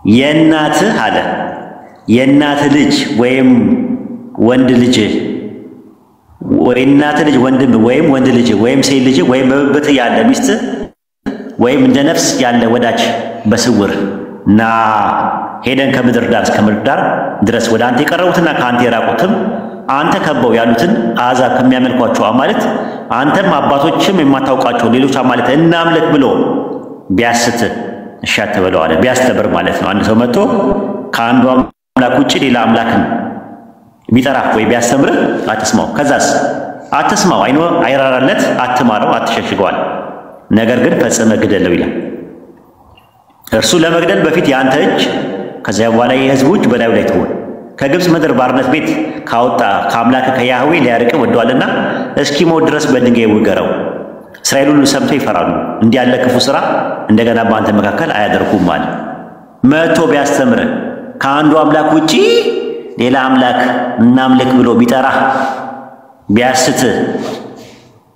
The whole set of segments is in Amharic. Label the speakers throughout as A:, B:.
A: የእናትህ አለ የእናትህ ልጅ ወይም ወንድ ልጅ ወይ እናትህ ልጅ ወንድም ወይም ወንድ ልጅ ወይም ሴት ልጅ ወይም በብብት ያለ ሚስት ወይም እንደ ነፍስ ያለ ወዳጅ በስውር ና ሄደን ከምድር ዳር እስከ ምድር ዳር ድረስ ወደ አንተ የቀረቡትና ካንተ የራቁትም አንተ ከበው ያሉትን አሕዛብ ከሚያመልኳቸው አማልክት አንተም አባቶችም የማታውቃቸው ሌሎች አማልክት እናምልክ ብሎ ቢያስት እሺ አትበለው አለ። ቢያስተምር ማለት ነው። አንድ ሰው መጥቶ ከአንዱ አምላክ ውጪ ሌላ አምላክን ቢጠራ ወይ ቢያስተምር አትስማው። ከዛስ አትስማው፣ አይራራለት፣ አትማረው፣ አትሸሽገዋል። ነገር ግን ፈጽመህ ግደለው ይላል። እርሱ ለመግደል በፊት ያንተ እጅ ከዚያ በኋላ የሕዝቡ እጅ በላዩ ላይ ትሁን። ከግብፅ ምድር ባርነት ቤት ካወጣ ከአምላክ ከያህዌ ሊያርቅ ወዷልና እስኪሞት ድረስ በድንጋይ ውገረው። እስራኤል ሁሉ ሰምተው ይፈራሉ፣ እንዲህ ያለ ክፉ ሥራ እንደገና በአንተ መካከል አያደርጉም አለ። መጥቶ ቢያስተምር ከአንዱ አምላክ ውጪ ሌላ አምላክ እናምልክ ብሎ ቢጠራ ቢያስት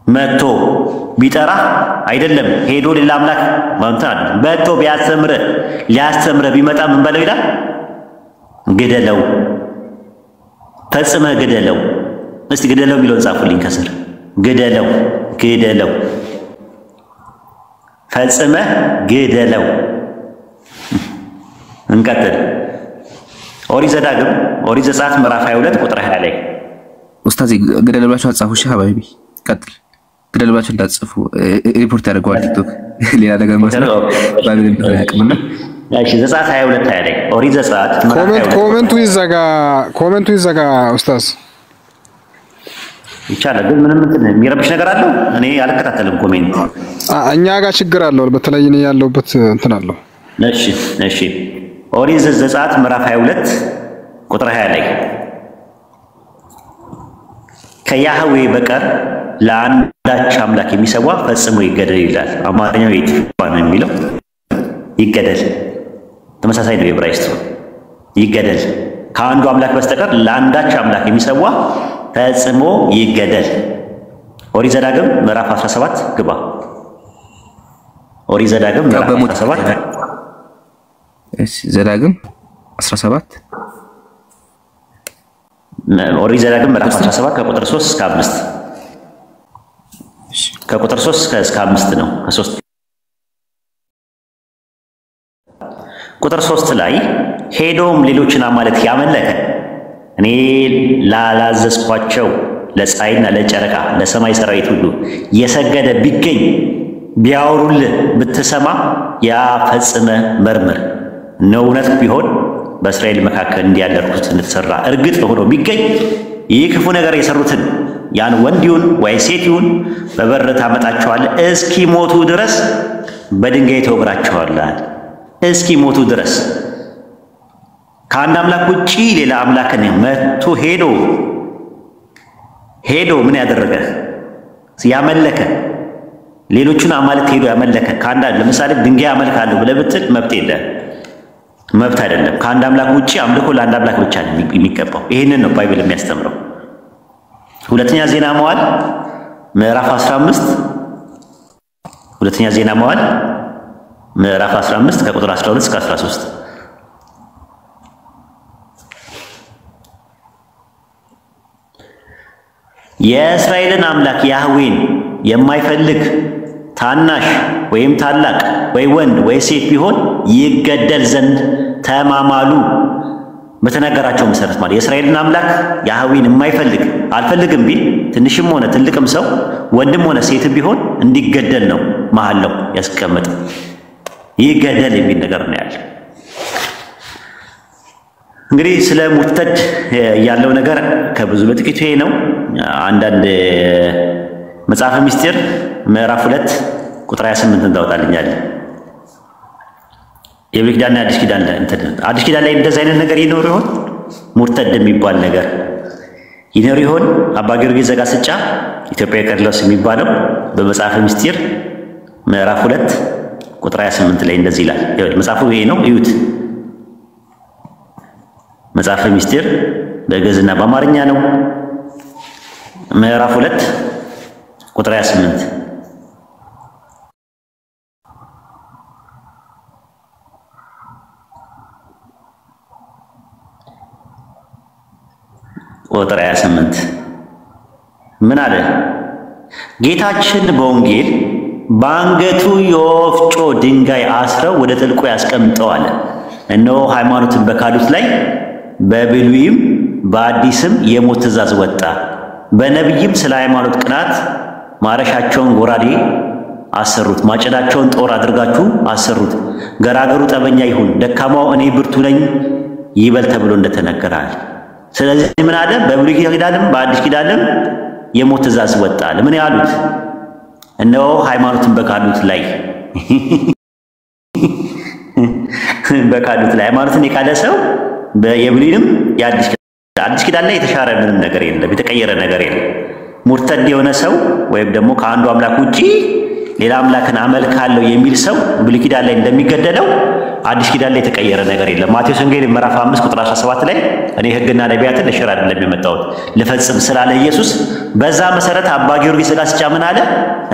A: መጥቶ ቢጠራ አይደለም ሄዶ ሌላ አምላክ ማንታን መጥቶ ቢያስተምር ሊያስተምር ቢመጣ ምን በለው ይላል? ግደለው፣ ፈጽመህ ግደለው። እስቲ ግደለው ቢለው ጻፉልኝ ከስር። ግደለው፣ ግደለው፣ ፈጽመህ ግደለው። እንቀጥል። ኦሪት ዘዳግም ኦሪት ዘጸአት ምዕራፍ 22 ቁጥር 20 ላይ
B: ኡስታዝ ግደለው ብላችሁ አጻፉ። እሺ ሀባይቢ ቀጥል። ግደለው ብላችሁ እንዳትጽፉ ሪፖርት ያደርገዋል ቲክቶክ። ሌላ ነገር ማለት ባይብል እንደያቀምና
A: እሺ ዘጸአት 22 ላይ ኦሪት ዘጸአት
C: ኮሜንቱ ይዘጋ ኡስታዝ
A: ይቻላል። ግን ምንም የሚረብሽ ነገር አለው? እኔ አልከታተልም ኮሜንት።
C: እኛ ጋር ችግር አለው። በተለይ እኔ ያለውበት እንትን አለው።
A: እሺ ኦሪት ዘጸአት ምዕራፍ 22 ቁጥር 20 ላይ ከያህዌ በቀር ለአንዳች አምላክ የሚሰዋ ፈጽሞ ይገደል ይላል። አማርኛው ይጥፋ ነው የሚለው። ይገደል ተመሳሳይ ነው የዕብራይስጡ። ይገደል ከአንዱ አምላክ በስተቀር ለአንዳች አምላክ የሚሰዋ ፈጽሞ ይገደል። ኦሪት ዘዳግም ምዕራፍ 17 ግባ። ኦሪት ዘዳግም ምዕራፍ 17
B: እሺ ዘዳግም 17
A: ኦሪት ዘዳግም ምዕራፍ 17 ከቁጥር 3 እስከ 5 ከቁጥር 3 እስከ 5 ነው። ከ3 ቁጥር 3 ላይ ሄዶም ሌሎችን አማልክት ያመለከ እኔ ላላዘዝኳቸው ለፀሐይና ለጨረቃ ለሰማይ ሰራዊት ሁሉ የሰገደ ቢገኝ ቢያወሩልህ ብትሰማ ያ ፈጽመህ መርምር። እውነት ቢሆን በእስራኤል መካከል እንዲያደርጉት እንድትሰራ እርግጥ ሆኖ ቢገኝ ይህ ክፉ ነገር የሰሩትን ያን ወንድ ይሁን ወይ ሴት ይሁን በበር ታመጣቸዋለህ፣ እስኪሞቱ ድረስ በድንጋይ ትወግራቸዋለህ። እስኪሞቱ ድረስ ከአንድ አምላክ ውጪ ሌላ አምላክን መጥቶ ሄዶ ምን ያደረገ ያመለከ ሌሎቹን አማልክት ሄዶ ያመለከ ከአንድ ለምሳሌ ድንጋይ አመልካለሁ ብለህ ብትል መብት የለህም። መብት አይደለም። ከአንድ አምላክ ውጪ አምልኮ ለአንድ አምላክ ብቻ ነው የሚገባው። ይሄንን ነው ባይብል የሚያስተምረው። ሁለተኛ ዜና መዋዕል ምዕራፍ 15 ሁለተኛ ዜና መዋዕል ምዕራፍ 15 ከቁጥር 12 እስከ 13 የእስራኤልን አምላክ ያህዌን የማይፈልግ ታናሽ ወይም ታላቅ ወይ ወንድ ወይ ሴት ቢሆን ይገደል ዘንድ ተማማሉ። በተነገራቸው መሰረት ማለት የእስራኤልን አምላክ ያህዌን የማይፈልግ አልፈልግም ቢል ትንሽም ሆነ ትልቅም ሰው ወንድም ሆነ ሴትም ቢሆን እንዲገደል ነው መሐላው ያስቀመጠ። ይገደል የሚል ነገር ነው ያለው። እንግዲህ ስለ ሙርተድ ያለው ነገር ከብዙ በጥቂቱ ይሄ ነው። አንዳንድ መጽሐፈ ምስጢር ምዕራፍ 2 ቁጥር 28 እንዳወጣልኛል። የብሉይ ኪዳንና አዲስ ኪዳን አዲስ ኪዳን ላይ እንደዚህ አይነት ነገር ይኖር ይሆን? ሙርተድ የሚባል ነገር ይኖር ይሆን? አባ ጊዮርጊስ ዘጋስጫ ኢትዮጵያዊ ቀርሎስ የሚባለው በመጽሐፈ ምስጢር ምዕራፍ 2 ቁጥር 28 ላይ እንደዚህ ይላል። መጽሐፉ ይሄ ነው፣ እዩት። መጽሐፈ ምስጢር በግዕዝና በአማርኛ ነው። ምዕራፍ 2 ቁጥር 28 ቁጥር 28 ምን አለ? ጌታችን በወንጌል በአንገቱ የወፍጮ ድንጋይ አስረው ወደ ጥልቁ ያስቀምጠዋል። እነሆ ሃይማኖትን በካዱት ላይ በብሉይም በአዲስም የሞት ትእዛዝ ወጣ። በነቢይም ስለ ሃይማኖት ቅናት ማረሻቸውን ጎራዴ አሰሩት፣ ማጭዳቸውን ጦር አድርጋችሁ አሰሩት። ገራገሩ ጠበኛ ይሁን፣ ደካማው እኔ ብርቱ ነኝ ይበል ተብሎ እንደተነገራል። ስለዚህ ምን አለ? በብሉይ ኪዳንም በአዲስ ኪዳንም የሞት ትእዛዝ ወጣል። ምን ያሉት? እነሆ ሃይማኖትን በካዱት ላይ በካዱት ላይ ሃይማኖትን የካደ ሰው የብሉይንም የአዲስ ኪዳን ላይ የተሻረ ምንም ነገር የለም፣ የተቀየረ ነገር የለም። ሙርተድ የሆነ ሰው ወይም ደግሞ ከአንዱ አምላክ ውጪ ሌላ አምላክን አመልካለሁ የሚል ሰው ብሉይ ኪዳን ላይ እንደሚገደለው አዲስ ኪዳን ላይ የተቀየረ ነገር የለም። ማቴዎስ ወንጌል ምዕራፍ 5 ቁጥር 17 ላይ እኔ ሕግና ነቢያትን ልሽር አይደለም የመጣሁት ልፈጽም ስላለ ኢየሱስ በዛ መሰረት አባ ጊዮርጊስ ዘጋስጫ ምን አለ?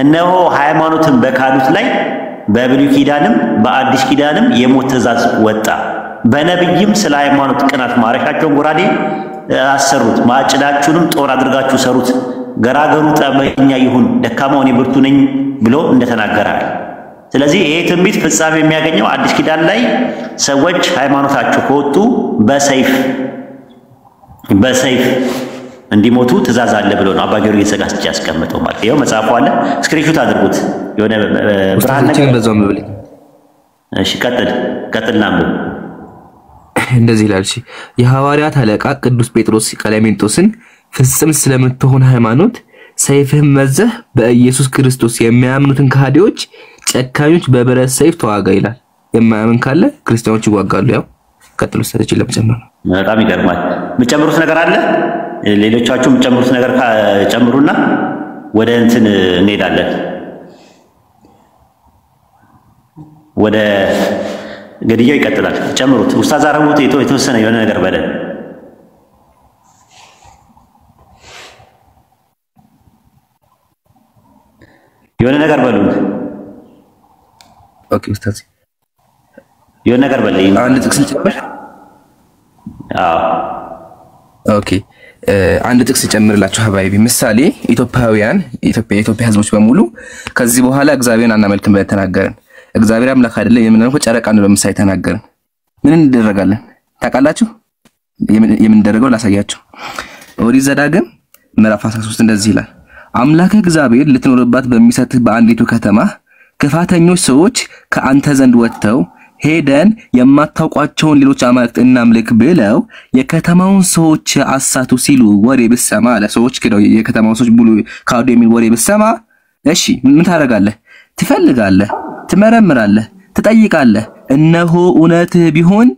A: እነሆ ሃይማኖትን በካዱት ላይ በብሉይ ኪዳንም በአዲስ ኪዳንም የሞት ትእዛዝ ወጣ። በነቢይም ስለ ሃይማኖት ቅናት ማረሻቸውን ጎራዴ አሰሩት፣ ማጭዳችሁንም ጦር አድርጋችሁ ሰሩት። ገራገሩ ጠበኛ ይሁን፣ ደካማው እኔ ብርቱ ነኝ ብሎ እንደተናገራል። ስለዚህ ይሄ ትንቢት ፍጻሜ የሚያገኘው አዲስ ኪዳን ላይ ሰዎች ሃይማኖታቸው ከወጡ በሰይፍ እንዲሞቱ ትእዛዝ አለ ብሎ ነው አባ ጊዮርጊስ ዘጋስጫ ያስቀመጠው ማለት። ይሄው መጽሐፉ አለ፣ ስክሪንሾት አድርጉት። የሆነ ብርሃን ነገር
B: በዛው መብለኝ።
A: እሺ ቀጥልና አንብብ።
B: እንደዚህ ይላል። እሺ የሐዋርያት አለቃ ቅዱስ ጴጥሮስ ቀሌምንጦስን ፍጽም ስለምትሆን ሃይማኖት ሰይፍህን መዘህ በኢየሱስ ክርስቶስ የሚያምኑትን ከሃዲዎች ጨካኞች በብረት ሰይፍ ተዋጋ ይላል። የማያምን ካለ ክርስቲያኖች ይዋጋሉ። ያው ቀጥሎ ሰጥቼ ለመጨመር ነው።
A: በጣም ይገርማል። የምጨምሩት ነገር አለ? ሌሎቻችሁ የምጨምሩት ነገር ጨምሩና ወደ እንትን እንሄዳለን። ወደ ገድያው ይቀጥላል። ጨምሩት። ኡስታዝ አረቡት የተወሰነ የሆነ ነገር በለን። የሆነ ነገር በሉን።
B: ኦኬ ኡስታዝ
A: የሆነ ነገር በለኝ።
B: አንድ ጥቅስ ልጨምር?
A: አዎ
B: ኦኬ አንድ ጥቅስ ጨምርላችሁ ሀባይቢ። ምሳሌ የኢትዮጵያ ህዝቦች በሙሉ ከዚህ በኋላ እግዚአብሔርን አናመልክም ብለን ተናገርን። እግዚአብሔር አምላክ አይደለም የምንለው ጨረቃ ነው በምሳሌ ተናገርን። ምን እንደረጋለን ታውቃላችሁ? የምንደረገው ላሳያችሁ። ኦሪት ዘዳግም ምዕራፍ 13 እንደዚህ ይላል። አምላክ እግዚአብሔር ልትኖርባት በሚሰጥህ በአንዲቱ ከተማ ክፋተኞች ሰዎች ከአንተ ዘንድ ወጥተው ሄደን የማታውቋቸውን ሌሎች አማልክት እናምልክ ብለው የከተማውን ሰዎች አሳቱ ሲሉ ወሬ ብሰማ አለ። ሰዎች ከደው የከተማውን ሰዎች ሙሉ ካዱ የሚል ወሬ ብሰማ እሺ ምን ታደርጋለህ? ትፈልጋለህ፣ ትመረምራለህ፣ ትጠይቃለህ። እነሆ እውነትህ ቢሆን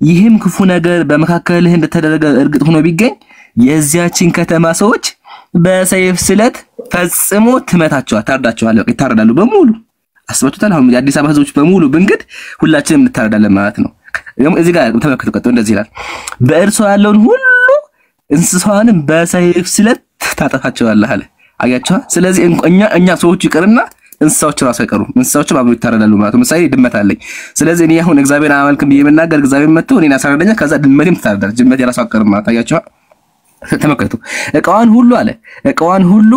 B: ይህም ክፉ ነገር በመካከልህ እንደተደረገ እርግጥ ሆኖ ቢገኝ የዚያችን ከተማ ሰዎች በሰይፍ ስለት ፈጽሞ ትመታቸዋል፣ ታርዳቸዋል። ይታረዳሉ በሙሉ። አስባችሁታል? አሁን የአዲስ አበባ ህዝቦች በሙሉ ብንግድ ሁላችንም እንታረዳለን ማለት ነው። እዚህ ጋር ተመልከቱ። ቀጥሎ እንደዚህ ይላል። በእርሷ ያለውን ሁሉ እንስሳዋንም በሰይፍ ስለት ታጠፋቸዋለህ አለ። አያችሁ? ስለዚህ እኛ ሰዎቹ ይቀርና እንስሳዎች ራሱ አይቀሩም። እንስሳዎች አብረው ይታረዳሉ ማለት ነው። ምሳሌ ድመት አለኝ። ስለዚህ እኔ አሁን እግዚአብሔር አማልክም ብዬ መናገር እግዚአብሔር መጥቶ እኔን አሳረደኛ፣ ከዛ ድመቴም ትታረዳለች። ድመት የራሱ አቀርም ማለት አያችሁ? ተመልከቱ። እቃዋን ሁሉ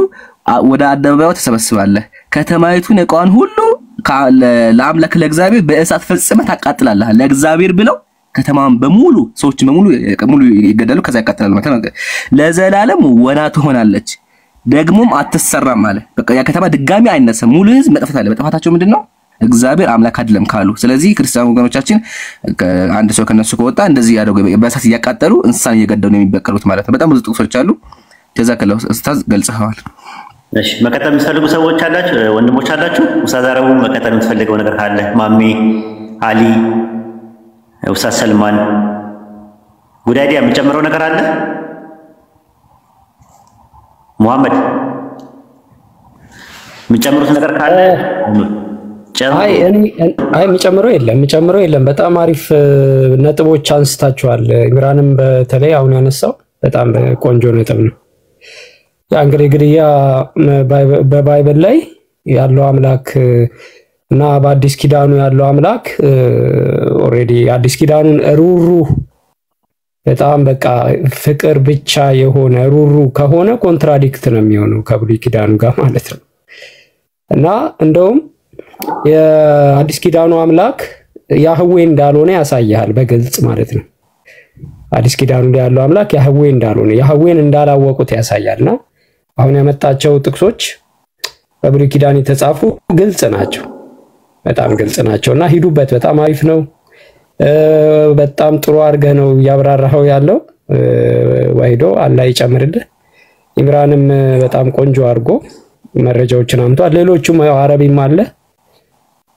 B: ወደ አደባባዩ ተሰበስባለህ። ከተማይቱን እቃዋን ሁሉ ለአምላክ ለእግዚአብሔር በእሳት ፈጽመህ ታቃጥላለህ። ለእግዚአብሔር ብለው ከተማን በሙሉ ሰዎች በሙሉ ይገደሉ፣ ከዛ ያቃጥላሉ ማለት ነው። ለዘላለም ወና ትሆናለች፣ ደግሞም አትሰራም አለ። በቃ ያ ከተማ ድጋሚ አይነሳም። ሙሉ ህዝብ መጥፋት አለ። መጥፋታቸው ምንድነው? እግዚአብሔር አምላክ አይደለም ካሉ። ስለዚህ ክርስቲያን ወገኖቻችን አንድ ሰው ከነሱ ከወጣ እንደዚህ ያደርጉ በእሳት እያቃጠሉ እንስሳን እየገደሉ የሚበቀሉት ማለት ነው። በጣም ብዙ ጥቅሶች አሉ። ጀዛከላሁ ኡስታዝ ገልጸዋል።
A: እሺ መቀጠል የምትፈልጉ ሰዎች አላችሁ፣ ወንድሞች አላችሁ? ኡስታዝ አረቡ መቀጠል የምትፈልገው ነገር ካለ ማሜ፣ አሊ፣ ኡስታዝ ሰልማን፣ ጉዳይዲያ የምጨምረው ነገር አለ? ሙሐመድ የምጨምሩት ነገር ካለ
D: አይ የምጨምረው የለም። በጣም አሪፍ ነጥቦች አንስታችኋል። ኢምራንም በተለይ አሁን ያነሳው በጣም ቆንጆ ነጥብ ነው። ያ እንግዲህ በባይብል ላይ ያለው አምላክ እና በአዲስ ኪዳኑ ያለው አምላክ ኦሬዲ አዲስ ኪዳኑን ሩሩ በጣም በቃ ፍቅር ብቻ የሆነ ሩሩ ከሆነ ኮንትራዲክት ነው የሚሆነው ከብሉይ ኪዳኑ ጋር ማለት ነው። እና እንደውም የአዲስ ኪዳኑ አምላክ ያህዌ እንዳልሆነ ያሳያል በግልጽ ማለት ነው። አዲስ ኪዳኑ ላይ ያለው አምላክ ያህዌ እንዳልሆነ ያህዌን እንዳላወቁት ያሳያልና አሁን ያመጣቸው ጥቅሶች በብሉይ ኪዳን የተጻፉ ግልጽ ናቸው፣ በጣም ግልጽ ናቸውና ሂዱበት። በጣም አሪፍ ነው። በጣም ጥሩ አድርገህ ነው ያብራራኸው ያለው ወይዶ አላህ ይጨምርልህ። ኢምራንም በጣም ቆንጆ አድርጎ መረጃዎችን አምጥቷል። ሌሎቹም አረቢም አለ።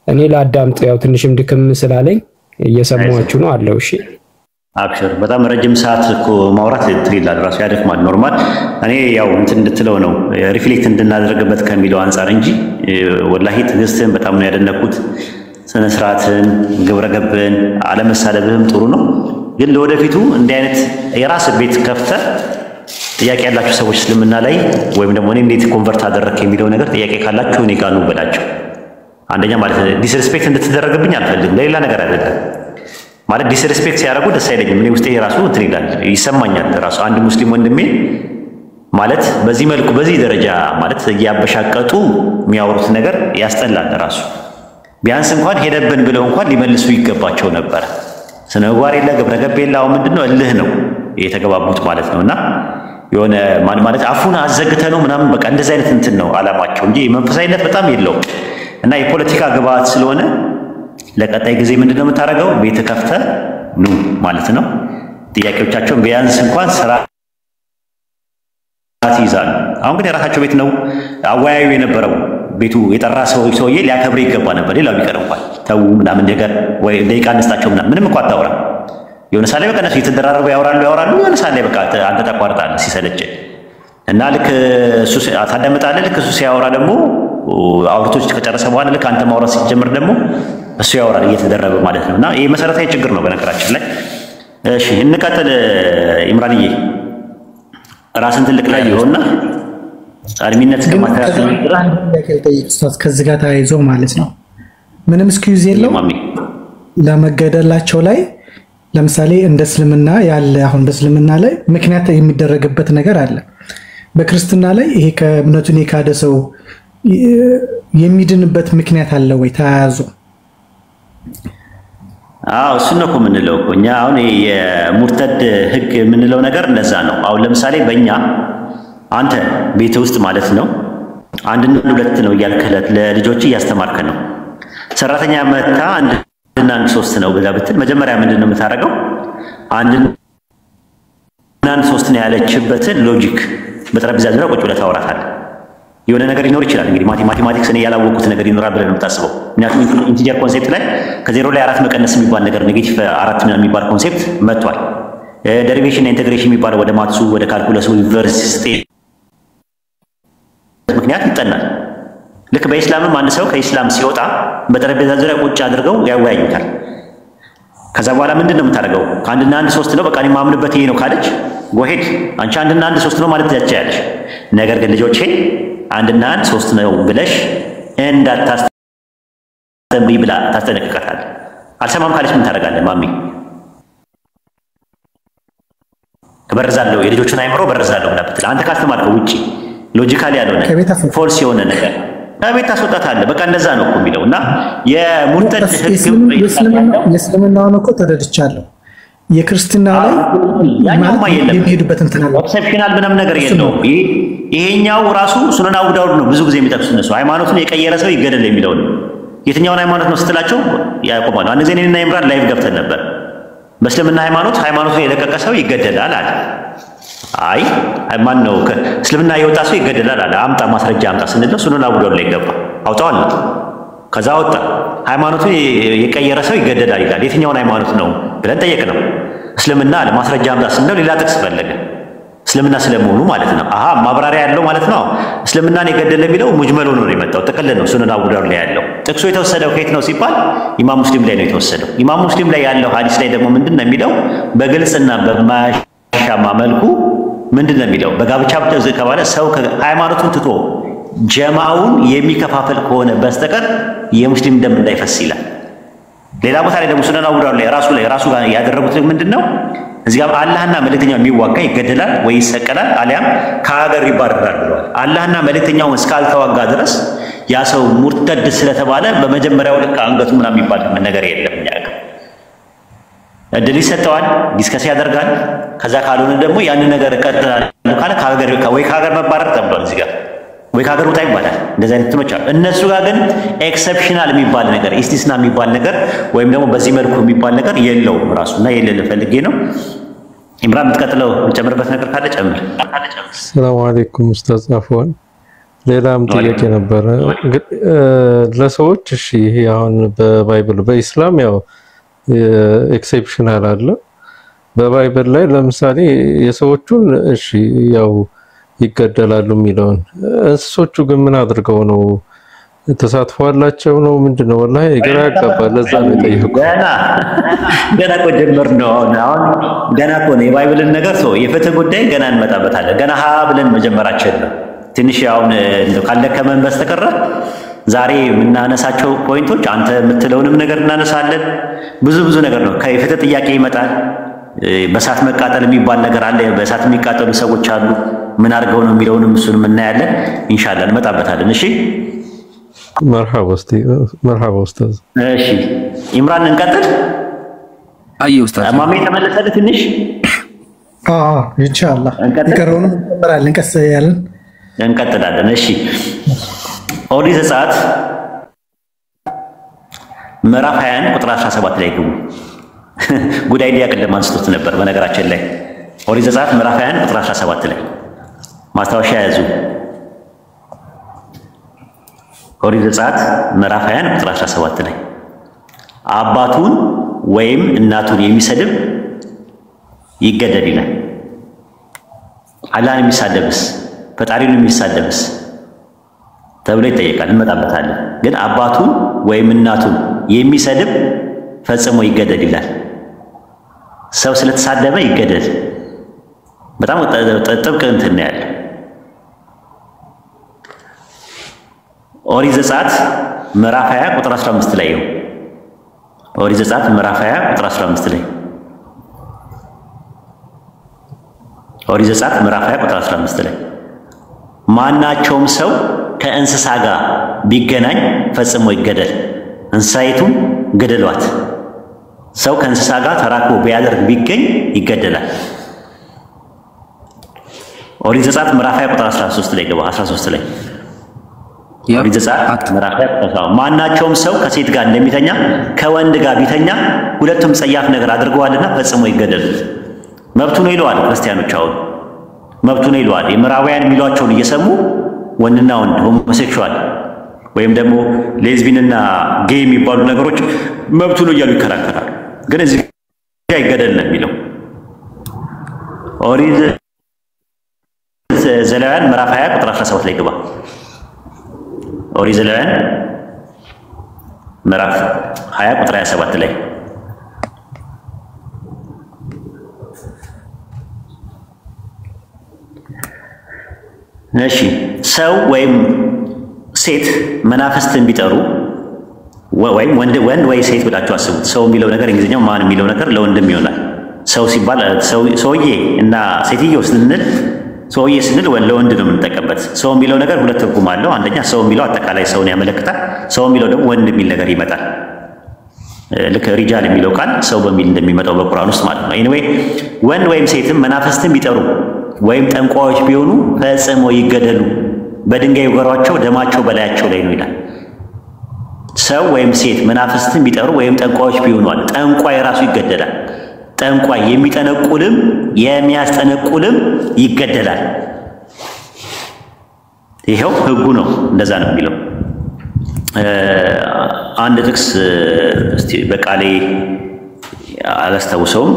D: እኔ ላዳምጥ ያው ትንሽም ድክም ስላለኝ እየሰማችሁ ነው አለው። እሺ
A: አብሽር። በጣም ረጅም ሰዓት እኮ ማውራት ትሪላል ራሱ ያደክማል። ኖርማል እኔ ያው እንትን እንድትለው ነው ሪፍሌክት እንድናደርግበት ከሚለው አንፃር እንጂ ወላሂ ትዕግስትህን በጣም ነው ያደነኩት። ስነ ስርዓትን ግብረገብን አለመሳደብህም ጥሩ ነው። ግን ለወደፊቱ እንዲህ አይነት የራስ ቤት ከፍተህ ጥያቄ ያላችሁ ሰዎች እስልምና ላይ ወይም ደግሞ እኔ እንዴት ኮንቨርት አደረክ የሚለው ነገር ጥያቄ ካላችሁ እኔ ጋር ነው በላቸው። አንደኛ ማለት ዲስሪስፔክት እንድትደረግብኝ አልፈልግም፣ ለሌላ ነገር አይደለም። ማለት ዲስሪስፔክት ሲያደርጉ ደስ አይለኝም። እኔ ውስጤ ራሱ እንትን ይላል ይሰማኛል። ራሱ አንድ ሙስሊም ወንድሜ ማለት በዚህ መልኩ በዚህ ደረጃ ማለት እያበሻቀጡ የሚያወሩት ነገር ያስጠላል። ራሱ ቢያንስ እንኳን ሄደብን ብለው እንኳን ሊመልሱ ይገባቸው ነበር። ስነ ምግባር የለ ግብረ ገብ የለ። አሁን ምንድነው እልህ ነው የተገባቡት ማለት ነውና የሆነ ማለት አፉን አዘግተ ነው ምናምን በቃ እንደዚህ አይነት እንትን ነው አላማቸው እንጂ መንፈሳዊነት በጣም የለውም። እና የፖለቲካ ግብአት ስለሆነ ለቀጣይ ጊዜ ምንድነው የምታደርገው? ቤት ከፍተህ ኑ ማለት ነው። ጥያቄዎቻቸውን ቢያንስ እንኳን ስራ ይዛሉ። አሁን ግን የራሳቸው ቤት ነው አወያዩ የነበረው ቤቱ የጠራ ሰውዬ ሊያከብር ይገባ ነበር። ሌላው ቢቀር እንኳን ተው ምናምን ነገር ወይ ደቂቃ አንስታቸው ምንም እንኳን አታውራ። የሆነ ሳለ በቃ እነሱ የተደራረቡ ያወራሉ የሆነ ሳለ በቃ አንተ ተቋርጣለህ ሲሰለች እና ልክ እሱ ታዳምጣለህ። ልክ እሱ ሲያወራ ደግሞ አውርቶች ከጨረሰ በኋላ ልክ አንተ ማውራት ሲጀምር ደግሞ እሱ ያወራል እየተደረበ ማለት ነው። እና ይሄ መሰረታዊ ችግር ነው በነገራችን ላይ። እሺ እንቀጥል። ኢምራንዬ ራስን ትልቅ ላይ ይሆንና አድሚነት ከማታያችሁ
E: ከዚህ ጋር ተያይዞ ማለት ነው ምንም ስኪዩዝ የለው ለመገደላቸው ላይ ለምሳሌ እንደ እስልምና ያለ አሁን በእስልምና ላይ ምክንያት የሚደረግበት ነገር አለ። በክርስትና ላይ ይሄ ከእምነቱን የካደ ሰው የሚድንበት ምክንያት አለ ወይ ተያያዙ?
A: እሱ ነው እኮ የምንለው እኮ እኛ አሁን የሙርተድ ህግ የምንለው ነገር እንደዛ ነው። አሁን ለምሳሌ በእኛ አንተ ቤት ውስጥ ማለት ነው አንድና ሁለት ነው እያልከለት ለልጆች እያስተማርከ ነው። ሰራተኛ መታ አንድና ሶስት ነው ብላ ብትል መጀመሪያ ምንድነው የምታደርገው? አንድና ሶስት ነው ያለችበትን ሎጂክ በጠረጴዛ ዙሪያ ቁጭ ብለህ ታወራታለህ። የሆነ ነገር ሊኖር ይችላል እንግዲህ ማቴማቲክስ እኔ ያላወቁት ነገር ይኖራል ብለህ ነው የምታስበው። ምክንያቱም ኢንቲጀር ኮንሴፕት ላይ ከዜሮ ላይ 4 መቀነስ የሚባል ነገር ኔጌቲቭ 4 የሚባል ኮንሴፕት መጥቷል። ዴሪቬሽን እና ኢንተግሬሽን የሚባለው ወደ ማትሱ ወደ ካልኩለሱ ዩኒቨርሲቲ ምክንያት ይጠናል። ልክ በኢስላምም አንድ ሰው ከኢስላም ሲወጣ በጠረጴዛ ዙሪያ ቁጭ አድርገው ያወያዩታል። ከዛ በኋላ ምንድነው የምታደርገው? ከአንድና አንድ ሶስት ነው በቃ እኔ የማምንበት ይሄ ነው ካለች ጎሄድ አንቺ አንድና አንድ ሶስት ነው ማለት ትችያለሽ። ነገር ግን ልጆቼ አንድና አንድ ሶስት ነው ብለሽ እንዳታስተምሪ ብላ ታስጠነቅቃታለህ። አልሰማም ካለች ምን ታደርጋለህ? ማሚ በርዛለሁ የልጆቹን አይምሮ በርዛለሁ ብላ ብትል አንተ ካስተማርከው ውጪ ሎጂካሊ ያለው ነገር ፎልስ የሆነ ነገር ከቤት ታስወጣታለህ። በቃ እንደዛ ነው እኮ የሚለው እና የሙርተድ ህግ
E: የእስልምናውን እኮ ተረድቻለሁ። የክርስትና ላይ የሚሄዱበት እንትን አለ
A: ኤክሰፕሽናል ምንም ነገር የለውም። ይሄኛው ራሱ ሱነን አቡ ዳውድ ነው ብዙ ጊዜ የሚጠቅሱ እነሱ ሃይማኖቱን የቀየረ ሰው ይገደል የሚለው ነው። የትኛውን ሃይማኖት ነው ስትላቸው ያቆማሉ። አንድ ጊዜ እኔና ኢምራን ላይቭ ገብተን ነበር። በእስልምና ሃይማኖቱን የለቀቀ ሰው ይገደላል አለ። አይ ማን ነው እስልምና የወጣ ሰው ይገደላል አለ። አምጣ ማስረጃ አምጣ ስንለው ሱነን አቡ ዳውድ ላይ ገባ አውጣዋል። ከዛ ወጣ ሃይማኖቱን የቀየረ ሰው ይገደላል ይላል። የትኛውን ሃይማኖት ነው ብለን ጠየቅነው። እስልምና አለ። ማስረጃ አምጣ ስንለው ሌላ ጥቅስ ፈለገ። እስልምና ስለመሆኑ ማለት ነው። ማብራሪያ ያለው ማለት ነው። እስልምናን የገደለ የሚለው ሙጅመል ሆኖ ነው የመጣው። ጥቅል ነው ሱነን አቡ ዳውድ ላይ ያለው። ጥቅሱ የተወሰደው ከየት ነው ሲባል ኢማም ሙስሊም ላይ ነው የተወሰደው። ኢማም ሙስሊም ላይ ያለው ሐዲስ ላይ ደግሞ ምንድነው የሚለው? በግልጽና በማያሻማ መልኩ ምንድነው የሚለው? በጋብቻ ብቻ ከተባለ ሰው ሃይማኖቱን ትቶ ጀማውን የሚከፋፈል ከሆነ በስተቀር የሙስሊም ደም እንዳይፈስ ይላል። ሌላ ቦታ ላይ ደግሞ ሱነን አቡ ዳውድ ላይ ራሱ ጋር ያደረጉት ምንድነው? እዚህ ጋር አላህና መልእክተኛው የሚዋጋ ይገደላል ወይ ይሰቀላል አሊያም ከሀገር ይባረራል ብለዋል። አላህና መልእክተኛው እስካልተዋጋ ድረስ ያ ሰው ሙርተድ ስለተባለ በመጀመሪያው ልክ አንገቱ ምናምን የሚባል ነገር የለም። እድል ይሰጠዋል፣ ዲስከስ ያደርጋል። ከዛ ካልሆነ ደግሞ ያንን ነገር እቀጥላለሁ ካለ ከሀገር መባረር ተብሏል እዚህ ጋር ወይ ከሀገር ውጣ ይባላል። እንደዚህ አይነት እንትኖች አሉ። እነሱ ጋር ግን ኤክሰፕሽናል የሚባል ነገር ኢስቲስና የሚባል ነገር ወይም ደግሞ በዚህ መልኩ የሚባል ነገር የለውም ራሱና የሌለ ፈልጌ ነው። ኢምራን የምትቀጥለው የምትጨምርበት ነገር ካለ ጨምር።
F: ሰላም አለይኩም ኡስታዝ አፍዋን። ሌላም ጥያቄ ነበረ ለሰዎች። እሺ ይሄ አሁን በባይብል በኢስላም ያው ኤክሴፕሽናል አለ። በባይብል ላይ ለምሳሌ የሰዎቹን እሺ ያው ይገደላሉ የሚለውን እንስሶቹ ግን ምን አድርገው ነው ተሳትፏላቸው ነው ምንድነው? ወላሂ ግራ ያጋባል። ለዛ ነው የጠየኩት።
A: ገና እኮ ጀመር ነው። አሁን ገና እኮ ነው የባይብልን ነገር ሰው የፍትህ ጉዳይ ገና እንመጣበታለን። ገና ሀ ብለን መጀመራችን ነው። ትንሽ አሁን ካለከመን በስተቀረ ዛሬ የምናነሳቸው ፖይንቶች አንተ የምትለውንም ነገር እናነሳለን። ብዙ ነገር ነው። ከፍትህ ጥያቄ ይመጣል። በእሳት መቃጠል የሚባል ነገር አለ። በእሳት የሚቃጠሉ ሰዎች አሉ። ምን አድርገው ነው የሚለውንም እሱንም እናያለን። ኢንሻአላህ እንመጣበታለን። እሺ
F: መርሐባ ኡስታዝ።
A: እሺ ኢምራን እንቀጥል።
B: አይ ኡስታዝ
A: ማሜ ተመለሰለ ትንሽ
E: ኢንሻአላህ ይቀረውን እንቀጥላለን። ቀስ ያለን
A: እንቀጥላለን። እሺ ኦሪት ዘጸአት ምዕራፍ 21 ቁጥር 17 ላይ ግቡ። ጉዳይ ሊያቀደም አንስቶት ነበር በነገራችን ላይ ኦሪት ዘጸአት ምዕራፍ 21 ቁጥር 17 ላይ ማስታወሻ ያዙ። ኦሪት ዘጸአት ምዕራፍ 21 ቁጥር 17 ላይ አባቱን ወይም እናቱን የሚሰድብ ይገደል ይላል። አላህን የሚሳደብስ ፈጣሪውን የሚሳደብስ ተብሎ ይጠየቃል። እንመጣበታለን። ግን አባቱን ወይም እናቱን የሚሰድብ ፈጽሞ ይገደል ይላል። ሰው ስለተሳደበ ይገደል። በጣም ጥብቅ እንትን ያለ ኦሪት ዘጸአት ምዕራፍ 20 ቁጥር 15 ላይ ነው። ኦሪት ዘጸአት ምዕራፍ 20 ቁጥር 15 ላይ ኦሪት ዘጸአት ምዕራፍ 20 ቁጥር 15 ላይ ማናቸውም ሰው ከእንስሳ ጋር ቢገናኝ ፈጽሞ ይገደል፣ እንስሳይቱም ገደሏት። ሰው ከእንስሳ ጋር ተራክቦ ቢያደርግ ቢገኝ ይገደላል። ኦሪት ዘጸአት ምዕራፍ 20 ቁጥር 13 ላይ ገባ 13 ላይ ኦሪት ዘጸአት ምዕራፍ 20 ማናቸውም ሰው ከሴት ጋር እንደሚተኛ ከወንድ ጋር ቢተኛ ሁለቱም ጸያፍ ነገር አድርገዋልና ፈጽሞ ይገደሉ። መብቱ ነው ይለዋል። ክርስቲያኖች አሁን መብቱ ነው ይለዋል። የምዕራባውያን የሚሏቸውን እየሰሙ ወንድና ወንድ ሆሞሴክሹዋል ወይም ደግሞ ሌዝቢንና ጌይ የሚባሉ ነገሮች መብቱ ነው እያሉ ይከራከራሉ። ግን እዚህ ጋር ይገደል ነው የሚለው። ኦሪት ዘሌዋውያን ምዕራፍ 20 ቁጥር 17 ላይ ግባ። ኦሪት ዘሌዋውያን ምዕራፍ 20 ቁጥር 27 ላይ እሺ ሰው ወይም ሴት መናፍስትን ቢጠሩ ወይም ወንድ ወይ ሴት ብላችሁ አስቡት። ሰው የሚለው ነገር እንግሊዝኛው ማን የሚለው ነገር ለወንድም ይሆናል። ሰው ሲባል ሰውዬ እና ሴትዮ ስንል ለወንድ ነው የምንጠቀምበት። ሰው የሚለው ነገር ሁለት ትርጉም አለው። አንደኛ ሰው የሚለው አጠቃላይ ሰውን ያመለክታል። ሰው የሚለው ደግሞ ወንድ የሚል ነገር ይመጣል። ልክ ሪጃል የሚለው ቃል ሰው በሚል እንደሚመጣው በቁርአን ውስጥ ማለት ነው። ኤኒዌይ ወንድ ወይም ሴትም መናፍስትን ቢጠሩ ወይም ጠንቋዮች ቢሆኑ ፈጽሞ ይገደሉ፣ በድንጋይ ይወገሯቸው፣ ደማቸው በላያቸው ላይ ነው ይላል። ሰው ወይም ሴት መናፍስትን ቢጠሩ ወይም ጠንቋዮች ቢሆኑ አለ። ጠንቋይ ራሱ ይገደላል። ጠንቋይ የሚጠነቁልም የሚያስጠነቁልም ይገደላል። ይሄው ህጉ ነው፣ እንደዛ ነው የሚለው። አንድ ጥቅስ እስቲ በቃሌ አላስታውሰውም።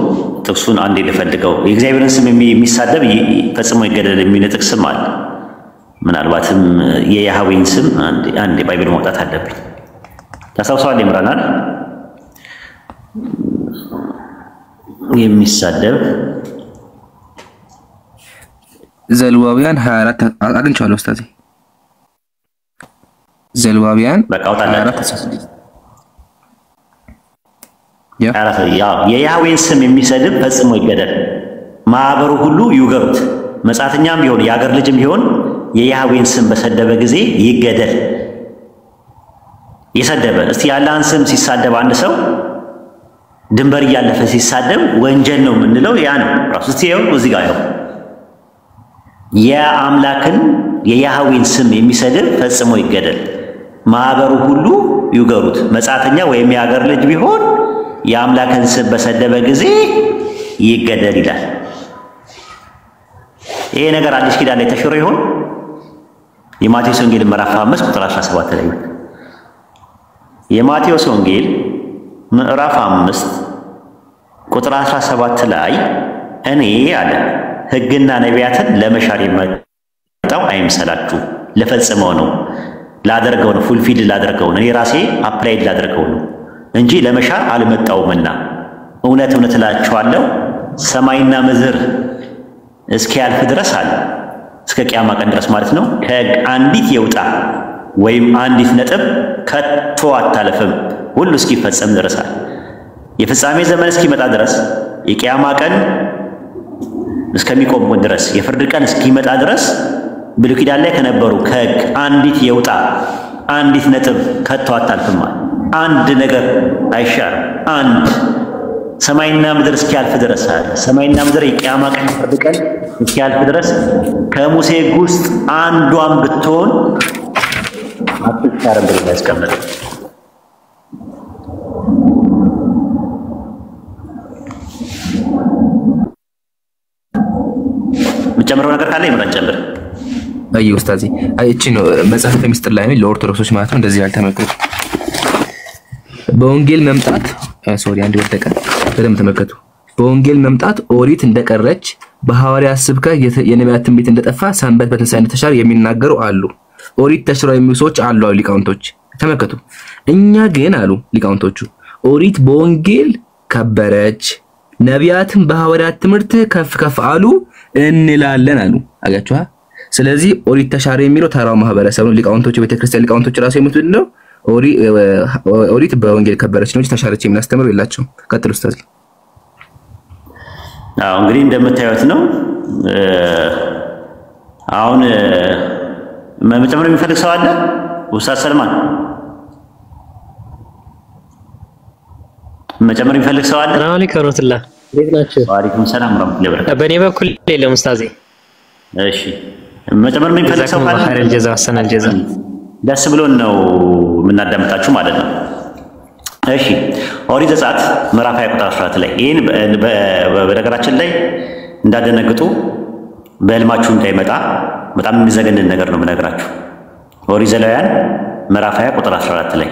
A: ጥቅሱን አንዴ ልፈልገው። የእግዚአብሔርን ስም የሚሳደብ ፈጽሞ ይገደል የሚል ጥቅስም አለ። ምናልባትም የያህዌን ስም አንዴ ባይብል ማውጣት አለብኝ። ታስታውሰዋል? ይምራናል የሚሳደብ
B: ዘሌዋውያን 24 አግኝቻለሁ ኡስታዝ። ዘሌዋውያን
A: በቃ አውጣላት። የያህዌን ስም የሚሰድብ ፈጽሞ ይገደል፣ ማህበሩ ሁሉ ይውገሩት። መጻተኛም ቢሆን የአገር ልጅም ቢሆን የያህዌን ስም በሰደበ ጊዜ ይገደል። የሰደበ እስቲ የአላህን ስም ሲሳደብ አንድ ሰው ድንበር እያለፈ ሲሳደብ ወንጀል ነው የምንለው ያ ነው ራሱ። እስቲ ይኸው እዚህ ጋር ይኸው የአምላክን የያህዌን ስም የሚሰድብ ፈጽሞ ይገደል፣ ማህበሩ ሁሉ ይውገሩት። መጻተኛ ወይም የአገር ልጅ ቢሆን የአምላክን ስም በሰደበ ጊዜ ይገደል ይላል። ይሄ ነገር አዲስ ኪዳን ላይ ተሽሮ ይሆን? የማቴዎስ ወንጌል ምዕራፍ 5 ቁጥር 17 ላይ የማቴዎስ ወንጌል ምዕራፍ 5 ቁጥር 17 ላይ እኔ አለ ሕግና ነቢያትን ለመሻር የመጣው አይምሰላችሁ፣ ለፈጽመው ነው፣ ላደርገው ነው፣ ፉልፊል ላደርገው ነው፣ እኔ ራሴ አፕላይድ ላደርገው ነው እንጂ ለመሻር አልመጣውምና እውነት እውነት እላችኋለሁ ሰማይና ምድር እስኪያልፍ ድረስ አለ እስከ ቂያማ ቀን ድረስ ማለት ነው ከሕግ አንዲት የውጣ ወይም አንዲት ነጥብ ከቶ አታለፍም ሁሉ እስኪፈጸም ድረስ አለ። የፍጻሜ ዘመን እስኪመጣ ድረስ የቂያማ ቀን እስከሚቆም ድረስ የፍርድ ቀን እስኪመጣ ድረስ ብሉይ ኪዳን ላይ ከነበሩ ከሕግ አንዲት የውጣ አንዲት ነጥብ ከቶ አታልፍም። አንድ ነገር አይሻርም። አንድ ሰማይና ምድር እስኪያልፍ ድረስ አለ ሰማይና ምድር የቂያማ ቀን ፍርድ ቀን እስኪያልፍ ድረስ ከሙሴ ሕግ ውስጥ አንዷን ብትሆን አትሻርም ብሎ ያስቀመጠ። ምጨምረው ነገር ካለ ይመጣ ጨምር።
B: አይ ኡስታዚ እቺ ነው መጽሐፈ ሚስጥር ላይ ነው ለኦርቶዶክሶች ማለት ነው እንደዚህ ያልተመከሩ በወንጌል መምጣት አንድ ወደቀ በደምብ ተመከቱ። በወንጌል መምጣት ኦሪት እንደቀረች በሐዋርያት ስብከት የነቢያት ትንቢት እንደጠፋ ሰንበት በትንሣኤ እንደተሻረ የሚናገሩ አሉ። ኦሪት ተሽሮ የሚሉ ሰዎች አሉ ሊቃውንቶች ተመከቱ። እኛ ግን አሉ ሊቃውንቶቹ ኦሪት በወንጌል ከበረች፣ ነቢያትም በሐዋርያት ትምህርት ከፍ ከፍ አሉ እንላለን አሉ። አጋችኋ። ስለዚህ ኦሪት ተሻረ የሚለው ተራው ማህበረሰብ ነው። ሊቃውንቶቹ ቤተክርስቲያን ሊቃውንቶቹ ራሱ የሚሉት ነው ኦሪት በወንጌል ከበረች ነው እንጂ ተሻረች የሚያስተምሩ የላቸውም። ቀጥሉ ኡስታዝ።
A: እንግዲህ እንደምታዩት ነው። አሁን መጨመር የሚፈልግ ሰው አለ? ኡስታዝ ሰልማን መጨመር የሚፈልግ ሰው አለ? ሰላም አለይኩም ወራህመቱላህ። እንዴት ናችሁ? ወአለይኩም ሰላም ወራህመቱላህ ወበረካቱ። በእኔ በኩል የለም ኡስታዜ። እሺ መጨመር የሚፈልግ ሰው ካለ ኸይረል ጀዛ ሰናል ጀዛ ደስ ብሎን ነው የምናዳምጣችሁ ማለት ነው። እሺ ኦሪት ዘጸአት ምዕራፍ 20 ቁጥር 14 ላይ ይሄን በነገራችን ላይ እንዳደነግጡ በህልማችሁ እንዳይመጣ በጣም የሚዘገንን ነገር ነው የምነግራችሁ። ኦሪት ዘሌዋውያን ምዕራፍ 20 ቁጥር 14 ላይ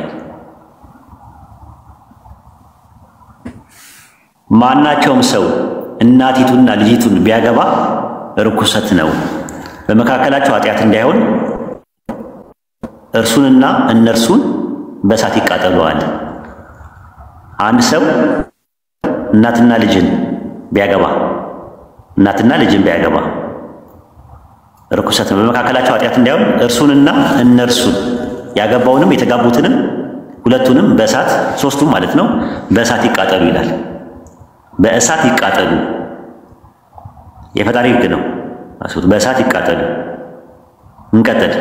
A: ማናቸውም ሰው እናቲቱንና ልጅቱን ቢያገባ ርኩሰት ነው፣ በመካከላቸው ኃጢአት እንዳይሆን እርሱንና እነርሱን በእሳት ይቃጠሉዋል። አንድ ሰው እናትና ልጅን ቢያገባ ርኩሰት ነው፣ በመካከላቸው ኃጢአት እንዳይሆን እርሱንና እነርሱን ያገባውንም የተጋቡትንም ሁለቱንም በእሳት ሶስቱም ማለት ነው በእሳት ይቃጠሉ ይላል። በእሳት ይቃጠሉ የፈጣሪ ሕግ ነው። በእሳት ይቃጠሉ። እንቀጥል።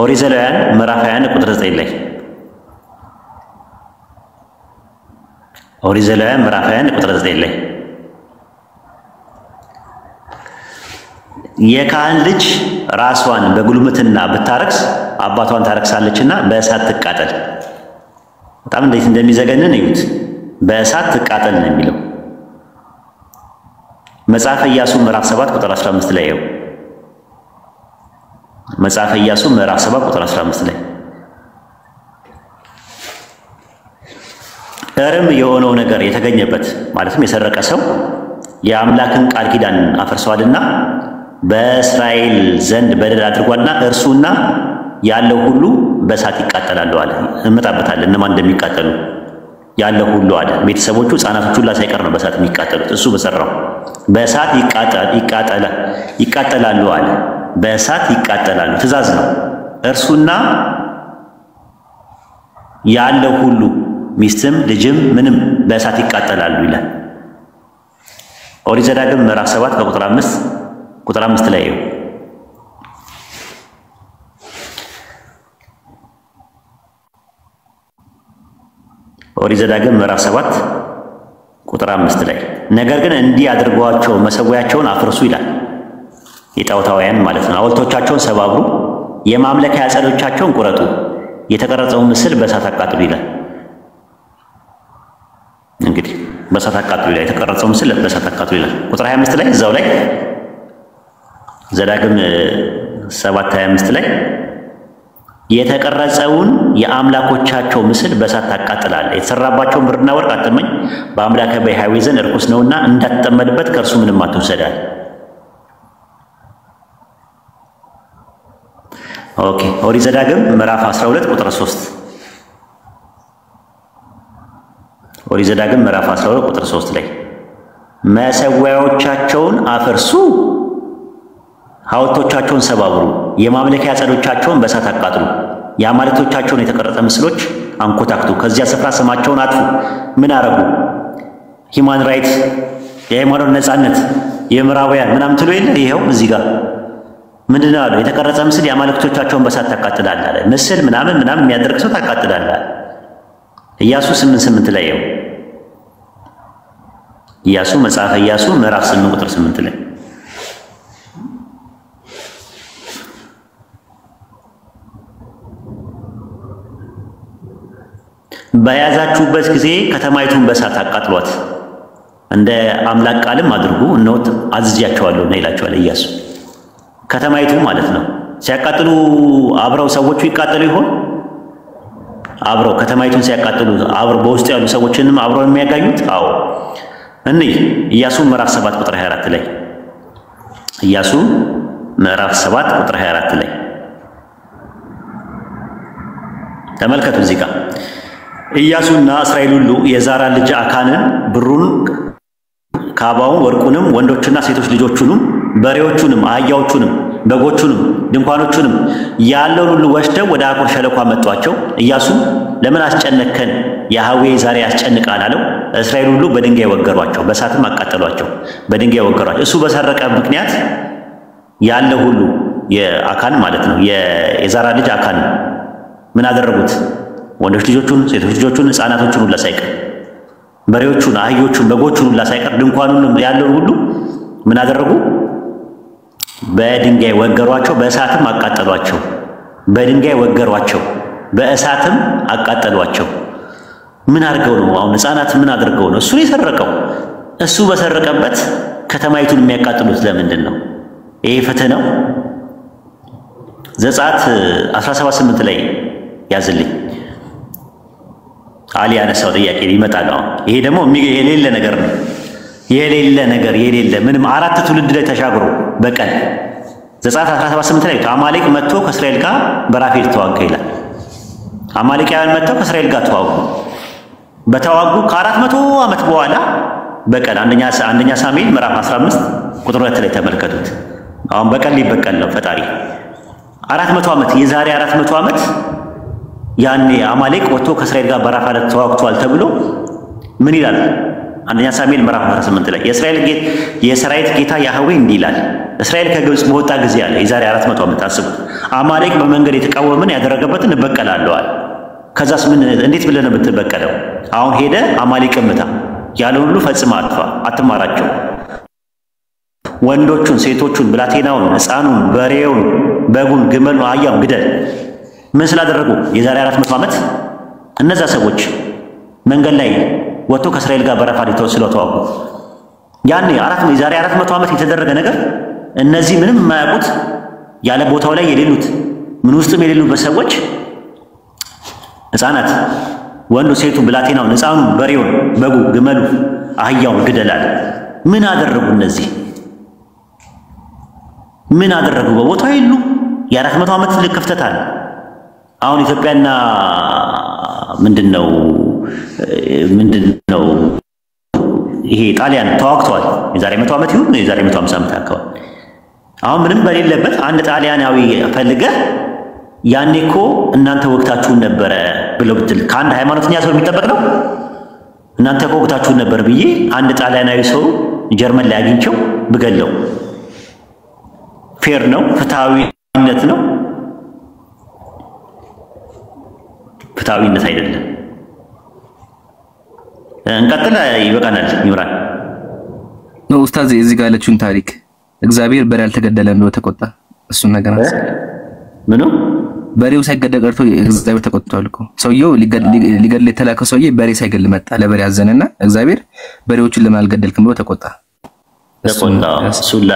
A: ኦሪት ዘሌዋውያን ምዕራፍ 21 ቁጥር 9 ላይ ኦሪት ዘሌዋውያን ምዕራፍ 21 ቁጥር 9 ላይ የካህን ልጅ ራሷን በጉልምትና ብታረክስ አባቷን ታረክሳለችና በእሳት ትቃጠል። በጣም እንዴት እንደሚዘገንን እዩት። በእሳት ትቃጠል ነው የሚለው። መጽሐፈ ኢያሱ ምዕራፍ 7 ቁጥር 15 ላይ ነው። መጽሐፈ ኢያሱ ምዕራፍ 7 ቁጥር 15 ላይ እርም የሆነው ነገር የተገኘበት ማለትም የሰረቀ ሰው የአምላክን ቃል ኪዳን አፈርሷልና በእስራኤል ዘንድ በደል አድርጓልና እርሱና ያለው ሁሉ በእሳት ይቃጠላሉ አለ። እንመጣበታለን እነማን እንደሚቃጠሉ ያለው ሁሉ አለ። ቤተሰቦቹ ሕፃናቶቹ ሁላ ሳይቀር ነው በእሳት የሚቃጠሉት። እሱ በሰራው በእሳት ይቃጠላሉ አለ። በእሳት ይቃጠላሉ ትእዛዝ ነው። እርሱና ያለው ሁሉ ሚስትም ልጅም ምንም በእሳት ይቃጠላሉ ይላል። ኦሪት ዘዳግም ምዕራፍ 7 ቁጥር 5 ላይ ነው። ኦሪት ዘዳግም ምዕራፍ 7 ቁጥር 5 ላይ ነገር ግን እንዲህ አድርጓቸው መሰዊያቸውን አፍርሱ ይላል። የጣዖታውያን ማለት ነው። ሐውልቶቻቸውን ሰባብሩ፣ የማምለኪያ ዐፀዶቻቸውን ቁረጡ፣ የተቀረጸውን ምስል በእሳት አቃጥሉ ይላል። እንግዲህ በእሳት አቃጥሉ ይላል። የተቀረጸውን ምስል በእሳት አቃጥሉ ይላል። ቁጥር 25 ላይ እዛው ላይ ዘዳግም 7:25 ላይ የተቀረጸውን የአምላኮቻቸው ምስል በእሳት ታቃጥላለህ፣ የተሰራባቸውን ብርና ወርቅ አትመኝ፣ በአምላክህ በያህዌ ዘንድ ርኩስ ነውና እንዳትጠመድበት ከእርሱ ምንም አትውሰዳል። ኦኬ ኦሪት ዘዳግም ምዕራፍ 12 ቁጥር 3 ኦሪት ዘዳግም ምዕራፍ 12 ቁጥር 3 ላይ መሰዊያዎቻቸውን አፍርሱ፣ ሐውልቶቻቸውን ሰባብሩ፣ የማምለኪያ ዐፀዶቻቸውን በእሳት አቃጥሉ፣ የአማልክቶቻቸውን የተቀረጸ ምስሎች አንኮታክቱ፣ ከዚያ ስፍራ ስማቸውን አጥፉ። ምን አረጉ? ሂማን ራይት፣ የሃይማኖት ነጻነት፣ የምዕራባውያን ምናምን ትሎ የለ ይኸው እዚህ ጋር ምንድነው አለው? የተቀረጸ ምስል የአማልክቶቻቸውን በእሳት ታቃጥላለህ አለ። ምስል ምናምን የሚያደርግ ሰው ታቃጥላለህ። ኢያሱ 8:8 ላይ ነው። ኢያሱ መጽሐፈ ኢያሱ ምዕራፍ 8 ቁጥር 8 ላይ በያዛችሁበት ጊዜ ከተማይቱን በእሳት አቃጥሏት፣ እንደ አምላክ ቃልም አድርጉ፣ እነሆ አዝዣቸዋለሁ ነው ይላቸዋል ኢያሱ። ከተማይቱ ማለት ነው። ሲያቃጥሉ አብረው ሰዎቹ ይቃጠሉ ይሆን? አብረው ከተማይቱን ሲያቃጥሉ አብረው በውስጥ ያሉ ሰዎችንም አብረው የሚያጋዩት? አዎ። እንይ ኢያሱ ምዕራፍ 7 ቁጥር 24 ላይ ኢያሱ ምዕራፍ 7 ቁጥር 24 ላይ ተመልከቱ። እዚህ ጋር ኢያሱና እስራኤል ሁሉ የዛራ ልጅ አካንን ብሩን፣ ካባውን፣ ወርቁንም፣ ወንዶችና ሴቶች ልጆቹንም፣ በሬዎቹንም፣ አህያዎቹንም፣ በጎቹንም፣ ድንኳኖቹንም ያለውን ሁሉ ወስደው ወደ አኮር ሸለቆ አመጧቸው። ኢያሱ ለምን አስጨነከን? ያህዌ ዛሬ ያስጨንቃል አለው። እስራኤል ሁሉ በድንጋይ ወገሯቸው፣ በእሳትም አቃጠሏቸው፣ በድንጋይ ወገሯቸው። እሱ በሰረቀ ምክንያት ያለው ሁሉ የአካን ማለት ነው የዛራ ልጅ አካን ምን አደረጉት? ወንዶች ልጆቹን፣ ሴቶች ልጆቹን፣ ሕፃናቶቹን ሁሉ ሳይቀር፣ በሬዎቹን፣ አህዮቹን፣ በጎቹን ሁሉ ሳይቀር፣ ድንኳኑን ያለውን ሁሉ ምን አደረጉ? በድንጋይ ወገሯቸው፣ በእሳትም አቃጠሏቸው። በድንጋይ ወገሯቸው፣ በእሳትም አቃጠሏቸው። ምን አድርገው ነው? አሁን ሕፃናት ምን አድርገው ነው? እሱን የሰረቀው እሱ በሰረቀበት ከተማይቱን የሚያቃጥሉት ለምንድን ነው? ይሄ ፍትህ ነው? ዘጸአት 17:8 ላይ ያዝልኝ። አሊ ያነሳው ጥያቄ ይመጣል። አሁን ይሄ ደግሞ የሌለ ነገር ነው። የሌለ ነገር የሌለ ምንም 4 ትውልድ ላይ ተሻግሮ በቀን ዘጸአት 17:8 ላይ አማሌቅ መጥቶ ከእስራኤል ጋር በራፌድ ተዋጋ ይላል። አማሌቃውያን መጥተው ከእስራኤል ጋር ተዋጉ። በተዋጉ ከ400 ዓመት በኋላ በቀን አንደኛ ሳሙኤል ምዕራፍ 15 ቁጥር 2 ላይ ተመልከቱት። አሁን በቀን ሊበቀል ነው ፈጣሪ። 400 ዓመት የዛሬ 400 ዓመት ያኔ አማሌቅ ወጥቶ ከእስራኤል ጋር በራፋድ ተዋግቷል ተብሎ ምን ይላል? አንደኛ ሳሙኤል ምዕራፍ 18 ላይ የሰራዊት ጌታ ያህዌ እንዲህ ይላል፣ እስራኤል ከግብጽ በወጣ ጊዜ አለ የዛሬ 400 ዓመት አስቡት። አማሌቅ በመንገድ የተቃወመን ያደረገበትን እበቀላለሁ አለ። ከዛስ ምን እንዴት ብለህ ነው የምትበቀለው? አሁን ሄደ አማሌቅ ምታ፣ ያለውን ሁሉ ፈጽማ አጥፋ፣ አትማራቸው። ወንዶቹን፣ ሴቶቹን፣ ብላቴናውን፣ ሕፃኑን፣ በሬውን፣ በጉን፣ ግመሉን፣ አህያውን ግደል። ምን ስላደረጉ? የዛሬ 400 ዓመት እነዛ ሰዎች መንገድ ላይ ወጥቶ ከእስራኤል ጋር በራፋድ ስለተዋጉ ያኔ የዛሬ 400 ዓመት የተደረገ ነገር እነዚህ ምንም የማያውቁት ያለ ቦታው ላይ የሌሉት ምን ውስጥም የሌሉበት ሰዎች ሕፃናት፣ ወንዱ፣ ሴቱ፣ ብላቴናውን፣ ሕፃኑን፣ በሬውን፣ በጉ፣ ግመሉ፣ አህያውን ግደላል። ምን አደረጉ? እነዚህ ምን አደረጉ? በቦታው የሉ። የ400 ዓመት ትልቅ ክፍተት አለ። አሁን ኢትዮጵያና ምንድነው ይሄ ጣሊያን ተዋግተዋል። የዛሬ 100 ዓመት ይሁን የዛሬ 150 ዓመት አካባቢ። አሁን ምንም በሌለበት አንድ ጣሊያናዊ ፈልገህ ያኔ እኮ እናንተ ወቅታችሁን ነበረ ብለው ብትል ከአንድ ሃይማኖተኛ ሰው የሚጠበቅ ነው። እናንተ ከወቅታችሁን ነበር ብዬ አንድ ጣሊያናዊ ሰው ጀርመን ላይ አግኝቸው ብገለው ፌር ነው? ፍትሃዊነት ነው? ፍትሃዊነት አይደለም። እንቀጥል። ይበቃናል። ይምራን
B: ነው ኡስታዝ እዚህ ጋር ያለችውን ታሪክ እግዚአብሔር በሬ አልተገደለም ብሎ ተቆጣ። እሱን ነገር አንተ
A: ምኑ
B: በሬው ሳይገደል ቀርቶ እግዚአብሔር ተቆጥቷል እኮ። ሰውየው ሊገድል የተላከው ሰውዬ በሬ ሳይገድል መጣ። ለበሬ አዘነና እግዚአብሔር በሬዎቹን ለምን አልገደልክም ብሎ ተቆጣ።
A: ሱላ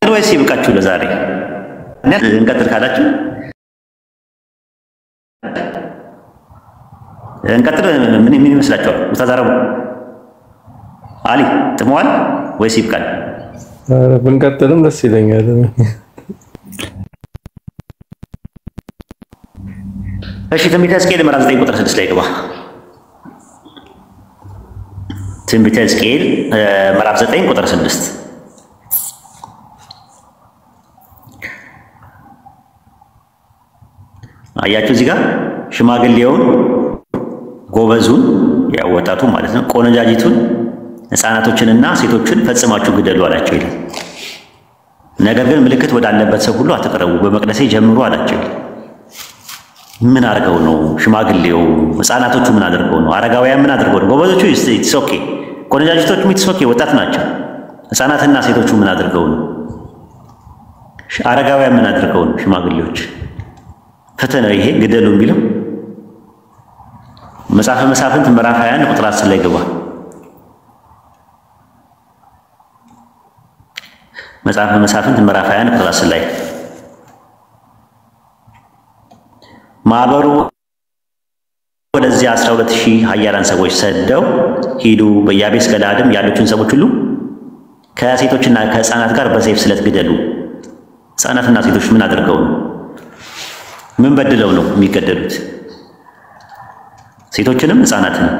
A: ወይስ ይብቃችሁ ለዛሬ? እንቀጥል ካላችሁ እንቀጥል። ምን ይመስላችኋል? ኡስታዝ አረቡ አሊ ጥሟል ወይስ ይብቃል?
F: ብንቀጥልም ደስ ይለኛል።
A: እሺ ትንቢተ ሕዝቅኤል ምዕራፍ 9 ቁጥር 6 ላይ ግባ። ትንቢተ ሕዝቅኤል ምዕራፍ 9 ቁጥር 6 አያችሁ። እዚህ ጋር ሽማግሌውን ጎበዙን ያው ወጣቱ ማለት ነው ቆነጃጅቱን ሕፃናቶችንና ሴቶችን ፈጽማችሁ ግደሉ አላቸው ይላል። ነገር ግን ምልክት ወዳለበት ሰው ሁሉ አትቅረቡ፣ በመቅደሴ ጀምሩ አላቸው ይላል። ምን አድርገው ነው? ሽማግሌው ሕፃናቶቹ ምን አድርገው ነው? አረጋውያን ምን አድርገው ነው? ጎበዞቹ ኢትስ ኦኬ፣ ቆነጃጅቶቹ ኢትስ ኦኬ፣ ወጣት ናቸው። ሕፃናትና ሴቶቹ ምን አድርገው ነው? አረጋውያን ምን አድርገው ነው? ሽማግሌዎች ፍትህ ነው ይሄ ግደሉ የሚለው። መጽሐፈ መሳፍንት ምዕራፍ 21 ቁጥር 10 ላይ ገባ። መጽሐፈ መሳፍንት ምዕራፍ 21 ቁጥር 10 ላይ ማህበሩ ወደዚህ 12000 ኃያላን ሰዎች ሰደው ሂዱ፣ በያቤስ ገላድም ያሉትን ሰዎች ሁሉ ከሴቶችና ከሕፃናት ጋር በሰይፍ ስለት ግደሉ። ሕፃናትና ሴቶች ምን አድርገው ነው? ምን በድለው ነው የሚገደሉት? ሴቶችንም ሕፃናትንም።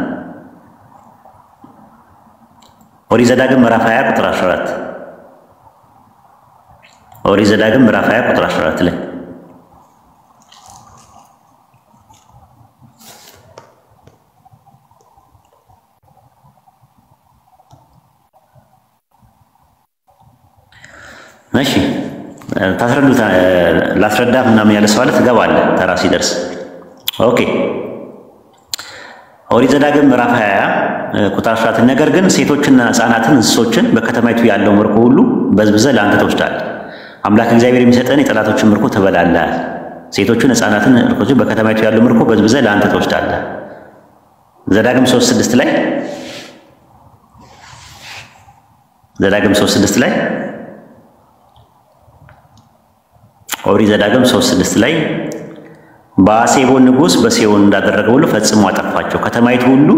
A: ኦሪት ዘዳግም ምዕራፍ 20 ቁጥር 14 ኦሪት ዘዳግም ምዕራፍ 20 ቁጥር 14 ላይ እሺ ታስረዱት ላስረዳ ምናምን ያለ ሰው አለ ትገባለህ ተራ ሲደርስ። ኦኬ ኦሪት ዘዳግም ምዕራፍ 20 ቁጥር 14 ነገር ግን ሴቶችና ሕፃናትን እንስሶችን በከተማይቱ ያለው ምርኮ ሁሉ በዝብዘህ ለአንተ ትወስዳለህ። አምላክ እግዚአብሔር የሚሰጠን የጠላቶችን ምርኮ ትበላለህ። ሴቶችን ሕፃናትን ምርኮችን በከተማይቱ ያለው ምርኮ በዝብዘህ ለአንተ ትወስዳለህ። ዘዳግም 3:6 ላይ ዘዳግም 3:6 ላይ ኦሪት ዘዳግም 3:6 ላይ በአሴቦን ንጉሥ በሴዎን እንዳደረገው ሁሉ ፈጽሞ አጠፋቸው፣ ከተማይቱ ሁሉ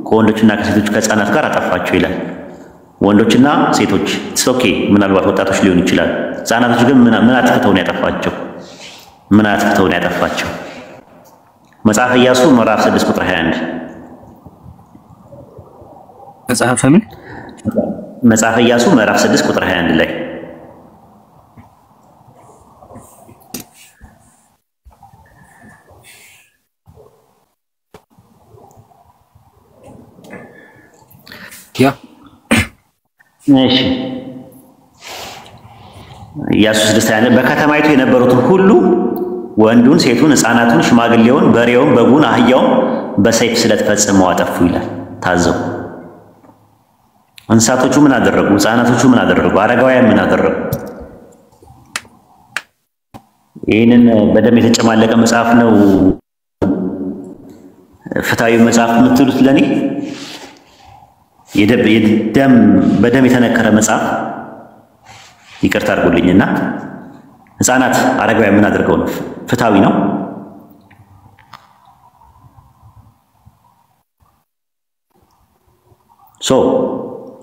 A: ከወንዶችና ከሴቶች ከሕፃናት ጋር አጠፋቸው ይላል። ወንዶችና ሴቶች ኦኬ፣ ምናልባት ወጣቶች ሊሆኑ ይችላል። ሕፃናቶች ግን ምን አጥፍተው ነው ያጠፋቸው? ምን አጥፍተው ነው ያጠፋቸው? መጽሐፈ ኢያሱ ምዕራፍ 6 ቁጥር 21 መጽሐፈ ኢያሱ ምዕራፍ 6 ቁጥር 21 ላይ
B: ያ
A: እሺ ኢያሱ 6:21 በከተማይቱ የነበሩትን ሁሉ ወንዱን፣ ሴቱን፣ ሕፃናቱን፣ ሽማግሌውን፣ በሬውን፣ በጉን፣ አህያውን በሰይፍ ስለት ፈጽመው አጠፉ ይላል። ታዘው እንስሳቶቹ ምን አደረጉ? ሕፃናቶቹ ምን አደረጉ? አረጋውያን ምን አደረጉ? ይህንን በደም የተጨማለቀ መጽሐፍ ነው ፍትሃዊ መጽሐፍ የምትሉት ለኔ? በደም የተነከረ መጽሐፍ ይቅርታ አድርጉልኝና ሕፃናት አረጋውያን ምን አድርገው ነው? ፍትሃዊ ነው?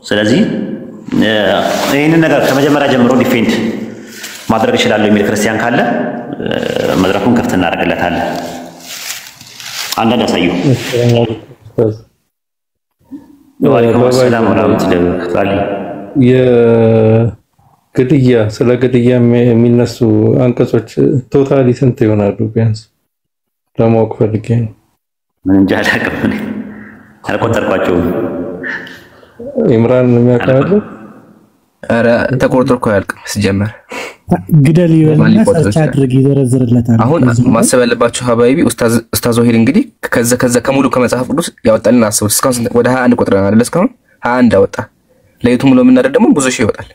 A: ስለዚህ ይህንን ነገር ከመጀመሪያ ጀምሮ ዲፌንድ ማድረግ እችላለሁ የሚል ክርስቲያን ካለ መድረኩን ክፍት እናደርግለታለን። አንዳንድ ያሳዩ።
F: ግድያ ስለ ግድያ የሚነሱ አንቀጾች ቶታሊ ስንት ይሆናሉ? ቢያንስ ለማወቅ ፈልጌ ነው።
A: ምን እንጃ አላውቅም፣ አልቆጠርኳቸውም።
F: ኢምራን የሚያውቃሉ?
B: ኧረ ተቆርጦ እኮ አያልቅም ሲጀመር።
E: ግደል ይበልና ሰርች አድርግ ይዘረዝርለታል።
B: አሁን ማሰብ ያለባችሁ ሀባይቢ ኡስታዝ ወሂድ እንግዲህ ከዛ ከሙሉ ከመጽሐፍ ቅዱስ ያወጣልን አስቡት። እስካሁን ወደ 21 ቁጥር አይደል? እስካሁን 21 አወጣ። ለይቱ ሙሉ የምናደርግ ደግሞ ብዙ ሺህ ይወጣል።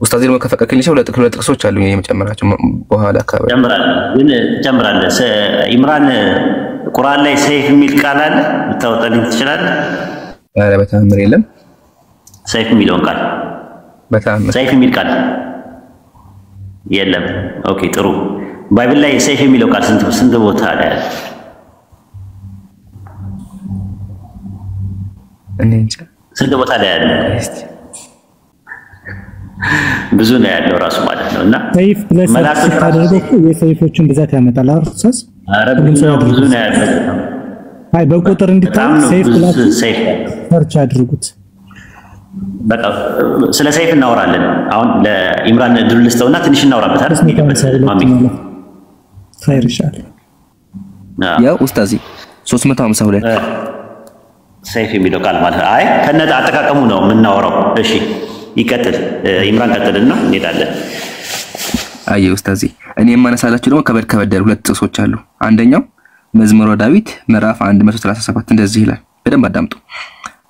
B: ኡስታዝ ደግሞ ከፈቀድክልኝ ሁለት ጥቅሶች አሉ የመጨመራቸው በኋላ አካባቢ
A: ጨምራለህ። ኢምራን ቁርአን ላይ ሰይፍ የሚል ቃል አለ፣ ልታወጣልኝ ትችላለህ?
B: ኧረ በተአምር የለም።
A: ሰይፍ የሚለውን ቃል
B: በተአምር
A: ሰይፍ የሚል ቃል የለም። ኦኬ ጥሩ። ባይብል ላይ ሰይፍ የሚለው ቃል ስንት ቦታ አለ?
B: እኔ እንጃ
A: ስንት ቦታ ላይ አለ? ብዙ ነው ያለው ራሱ ማለት ነው። እና
E: ሰይፍ ለሰርች ታደርገው የሰይፎችን ብዛት ያመጣል አርሰስ
A: ብዙ ነው ያለው።
E: አይ በቁጥር እንዲታይ ሰይፍ ብላችሁ ሰርች አድርጉት።
A: በቃ ስለ ሰይፍ እናወራለን። አሁን ለኢምራን ድል ልስጠውና ትንሽ እናወራበት አይደል? ማሚ
E: ሳይርሻል
B: ያው ኡስታዚ 352
A: ሰይፍ የሚለው ቃል ማለት አይ ከነጣ አጠቃቀሙ ነው የምናወራው። እሺ ይቀጥል፣ ኢምራን ቀጥልና እንሄዳለን።
B: አይ ኡስታዚ እኔ የማነሳላችሁ ደግሞ ከበድ ያሉ ሁለት ጥቅሶች አሉ። አንደኛው መዝሙረ ዳዊት ምዕራፍ 137 እንደዚህ ይላል። በደንብ አዳምጡ።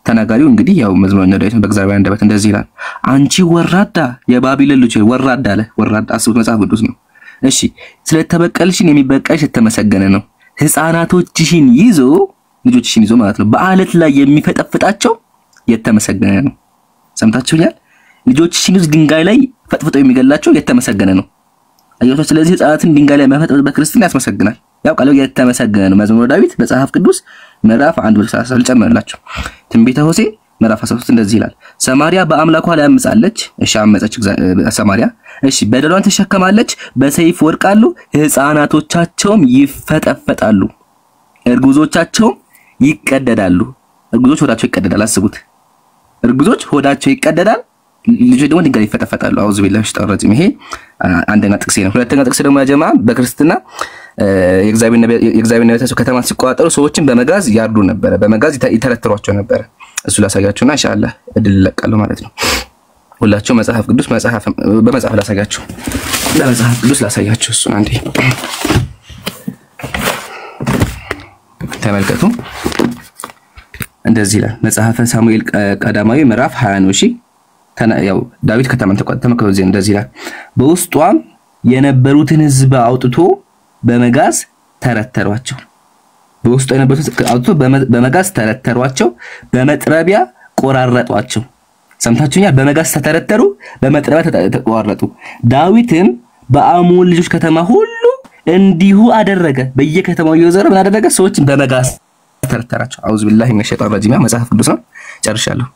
B: ተናጋሪው እንግዲህ ያው መዝሙረ ዳዊት በእግዚአብሔር አንደበት እንደዚህ ይላል። አንቺ ወራዳ የባቢሎን ልጅ ወራዳ አለ። ወራዳ አስቡት፣ መጽሐፍ ቅዱስ ነው። እሺ ስለተበቀልሽን የሚበቀልሽ የተመሰገነ ነው። ሕፃናቶችሽን ይዞ ልጆችሽን ይዞ ማለት ነው በአለት ላይ የሚፈጠፍጣቸው የተመሰገነ ነው። ሰምታችሁኛል? ልጆችሽን ይዞ ድንጋይ ላይ ፈጥፍጦ የሚገላቸው የተመሰገነ ነው። አያችሁ? ስለዚህ ሕፃናትን ድንጋይ ላይ መፈጥፈጥ በክርስትና ያስመሰግናል። ያው ቃሉ የተመሰገነ ነው። መዝሙረ ዳዊት መጽሐፍ ቅዱስ ምዕራፍ 1:30 ልጨምርላችሁ። ትንቢተ ሆሴዕ ምዕራፍ 13 እንደዚህ ይላል። ሰማርያ በአምላኳ ላይ አምጻለች። እሺ አመፀች ሰማርያ። እሺ በደሏን ተሸከማለች። በሰይፍ ወድቃሉ፣ ሕፃናቶቻቸውም ይፈጠፈጣሉ፣ እርጉዞቻቸውም ይቀደዳሉ። እርጉዞች ሆዳቸው ይቀደዳል። አስቡት፣ እርጉዞች ሆዳቸው ይቀደዳል፣ ልጆች ደግሞ ድንጋይ ይፈጠፈጣሉ። አውዙ ቢላሂ ሽጣራጂም። ይሄ አንደኛ ጥቅስ ነው። ሁለተኛ ጥቅስ ደግሞ ያጀማ በክርስትና የእግዚአብሔር ነቢያት ከተማ ሲቆጣጠሩ ሰዎችን በመጋዝ ያርዱ ነበር፣ በመጋዝ ይተረትሯቸው ነበር። እሱ ላሳያችሁና ኢንሻአላህ እድል ለቃለሁ ማለት ነው። ሁላችሁ መጽሐፍ ቅዱስ በመጽሐፍ ላሳያችሁ፣ በመጽሐፍ ቅዱስ ላሳያችሁ። እሱን አንዴ ተመልከቱ። እንደዚህ ይላል መጽሐፈ ሳሙኤል ቀዳማዊ ምዕራፍ 20 ነው። እሺ ያው ዳዊት ከተማን ተቆጣጠረ። እንደዚህ ይላል በውስጧም የነበሩትን ሕዝብ አውጥቶ በመጋዝ ተረተሯቸው። በውስጡ የነበሩትን አውጥቶ በመጋዝ ተረተሯቸው፣ በመጥረቢያ ቆራረጧቸው። ሰምታችሁኛል? በመጋዝ ተተረተሩ፣ በመጥረቢያ ተቆራረጡ። ዳዊትም በአሞን ልጆች ከተማ ሁሉ እንዲሁ አደረገ። በየከተማው እየዞረ ምን አደረገ? ሰዎችን በመጋዝ ተረተራቸው። አውዝ ቢላሂ ሚነ ሸይጣን ረጂም። መጽሐፍ ቅዱስ ነው። ጨርሻለሁ።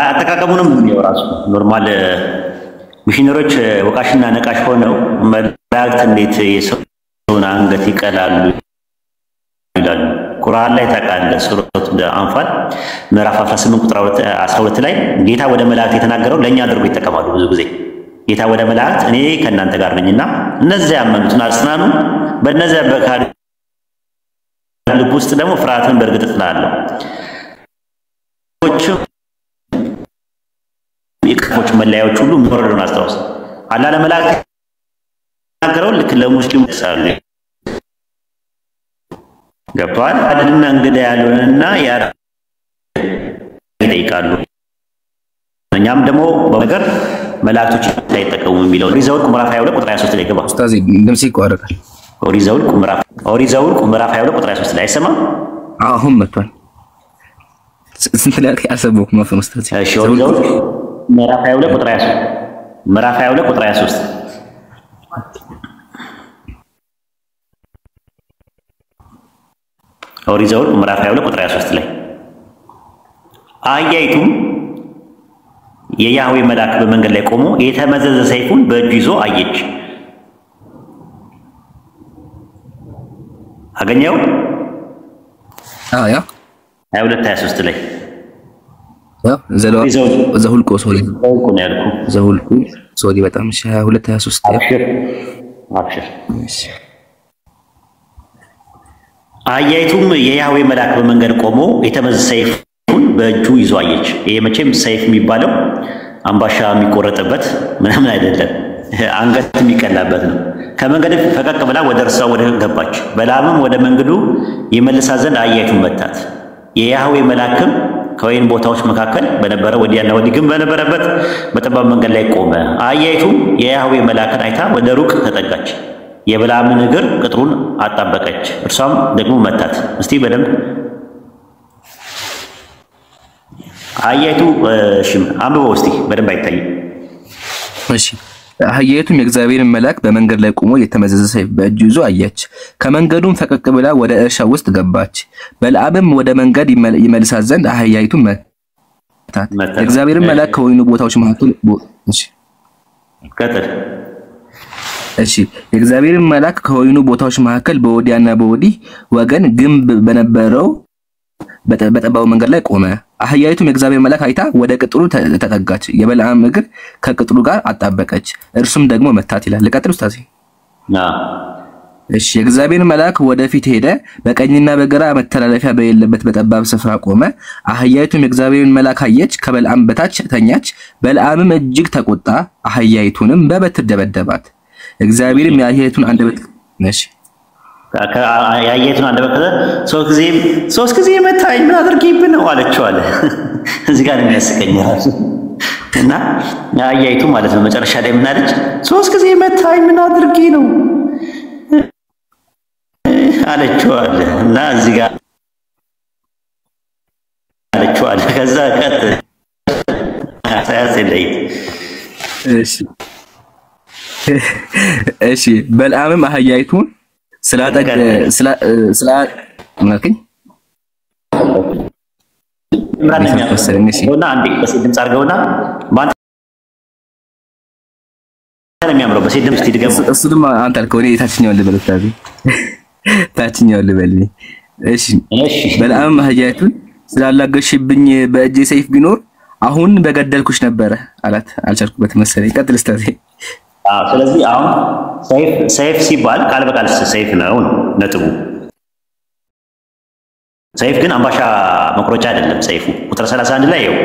A: አጠቃቀሙንም ራሱ ኖርማል ሚሽነሮች ወቃሽና ነቃሽ ሆነው መላእክት እንዴት የሰውን አንገት ይቀላሉ ይላሉ። ቁርአን ላይ ታውቃለህ፣ ሱረቱ አንፋል ምዕራፍ 18 ቁጥር 12 ላይ ጌታ ወደ መላእክት የተናገረው ለኛ አድርጎ ይጠቀማሉ። ብዙ ጊዜ ጌታ ወደ መላእክት እኔ ከእናንተ ጋር ነኝና እነዚያ ያመኑትን አጽናኑ፣ በእነዚያ በካድ ልብ ውስጥ ደግሞ ፍርሃትን በእርግጥ እጥላለሁ። የክፎች መለያዎች ሁሉ የሚወረዱን አስታውስ። አላህ ለመላእክት ተናገረው፣ ልክ ለሙስሊሙ ይሳሉ ገብቷል። አድልና እንግዳ ያሉንና ይጠይቃሉ። እኛም ደግሞ በነገር መላእክቶች ሳይጠቀሙ የሚለው ኦሪት ዘኍልቍ ምዕራፍ 22 ቁጥር 23 ላይ ገባ።
B: ኡስታዝ ድምጽ ይቋረጣል።
A: ኦሪት ዘኍልቍ ምዕራፍ 22 ቁጥር 23 ላይ አይሰማም?
B: አሁን መጥቷል። ስንት ላይ አልሰማሁም ነው ኡስታዝ።
A: እሺ ኦሪት ዘኍልቍ ምዕራፍ 22 ቁጥር 23 ምዕራፍ 22 ቁጥር 23 ኦሪት ዘኍልቍ ምዕራፍ 22 ቁጥር 23 ላይ አህያይቱም የያህዌ መልአክ በመንገድ ላይ ቆሞ የተመዘዘ ሰይፉን በእጁ ይዞ አየች። አገኘው?
B: ያ
A: 22 23 ላይ
B: ዘሁልቆ ሶሪ
A: ዘሁልቆ ነው ያልኩህ።
B: ዘሁልቆ ሶሪ በጣም 22 23
A: አብሽር አህያይቱም የያህዌ መልአክ በመንገድ ቆሞ የተመዘዘ ሰይፉን በእጁ ይዞ አየች። ይሄ መቼም ሰይፍ የሚባለው አምባሻ የሚቆረጥበት ምናምን አይደለም፣ አንገት የሚቀላበት ነው። ከመንገድ ፈቀቅ ብላ ወደ እርሷ ወደ ገባች። በለዓምም ወደ መንገዱ ይመልሳት ዘንድ አህያይቱን መታት። የያህዌ መልአክም ከወይን ቦታዎች መካከል በነበረ ወዲያና ወዲህ ግን በነበረበት በጠባብ መንገድ ላይ ቆመ። አህያይቱም የያህዌ መልአክን አይታ ወደ ሩቅ ተጠጋች፣ የበለዓምን እግር ቅጥሩን አጣበቀች፣ እርሷም ደግሞ መታት። እስቲ በደንብ አህያይቱ አንብበው እስቲ በደንብ አይታይም።
B: እሺ አህያይቱም የእግዚአብሔርን መልአክ በመንገድ ላይ ቆሞ የተመዘዘ ሰይፍ በእጁ ይዞ አየች። ከመንገዱም ፈቀቅ ብላ ወደ እርሻ ውስጥ ገባች። በለዓምም ወደ መንገድ ይመልሳት ዘንድ አህያይቱን መታት። የእግዚአብሔርን መልአክ ከወይኑ ቦታዎች መካከል የእግዚአብሔርን መልአክ ከወይኑ ቦታዎች መካከል በወዲያና በወዲህ ወገን ግንብ በነበረው በጠባቡ መንገድ ላይ ቆመ። አህያይቱም የእግዚአብሔር መልአክ አይታ ወደ ቅጥሩ ተጠጋች፣ የበለዓም እግር ከቅጥሩ ጋር አጣበቀች፣ እርሱም ደግሞ መታት ይላል። ልቀጥል ኡስታዝ? እሺ የእግዚአብሔር መልአክ ወደፊት ሄደ፣ በቀኝና በግራ መተላለፊያ በሌለበት በጠባብ ስፍራ ቆመ። አህያይቱም የእግዚአብሔርን መልአክ አየች፣ ከበለዓም በታች ተኛች። በለዓምም እጅግ ተቆጣ፣ አህያይቱንም በበትር ደበደባት። እግዚአብሔርም የአህያይቱን አንደበት
A: ያየቱን አንደበከተ ሶስት ጊዜ መታኝ ምን አድርጌብህ ነው አለችው አለ። እዚህ ጋር የሚያስቀኛል እና ያየቱ ማለት ነው። መጨረሻ ላይ ምን አለች? ሶስት ጊዜ መታኝ ምን አድርጌ ነው አለችው አለ። እና እዚህ ጋር አለችው አለ። ከዛ ቀጥ ሳያሰለይ
B: እሺ በለዓምም አህያይቱን ምናልከኝ
A: እና አንዴ በሴት ድምፅ አድርገውና በአንተ ነው የሚያምረው። በሴት ድምፅ ትድገም።
B: እሱ ድማ አንተ አልከው እኔ ታችኛውን ልበል ታዲያ ታችኛውን ልበል። እሺ በለዓምም አህያይቱን ስላላገሽብኝ በእጄ ሰይፍ ቢኖር አሁን በገደልኩሽ ነበረ አላት። አልቻልኩበት መሰለኝ። ቀጥል እስታዚ።
A: ስለዚህ አሁን ሰይፍ ሲባል ቃል በቃል ሰይፍ ነው ነጥቡ። ሰይፍ ግን አምባሻ መቁረጫ አይደለም። ሰይፉ ቁጥር 31 ላይ ይኸው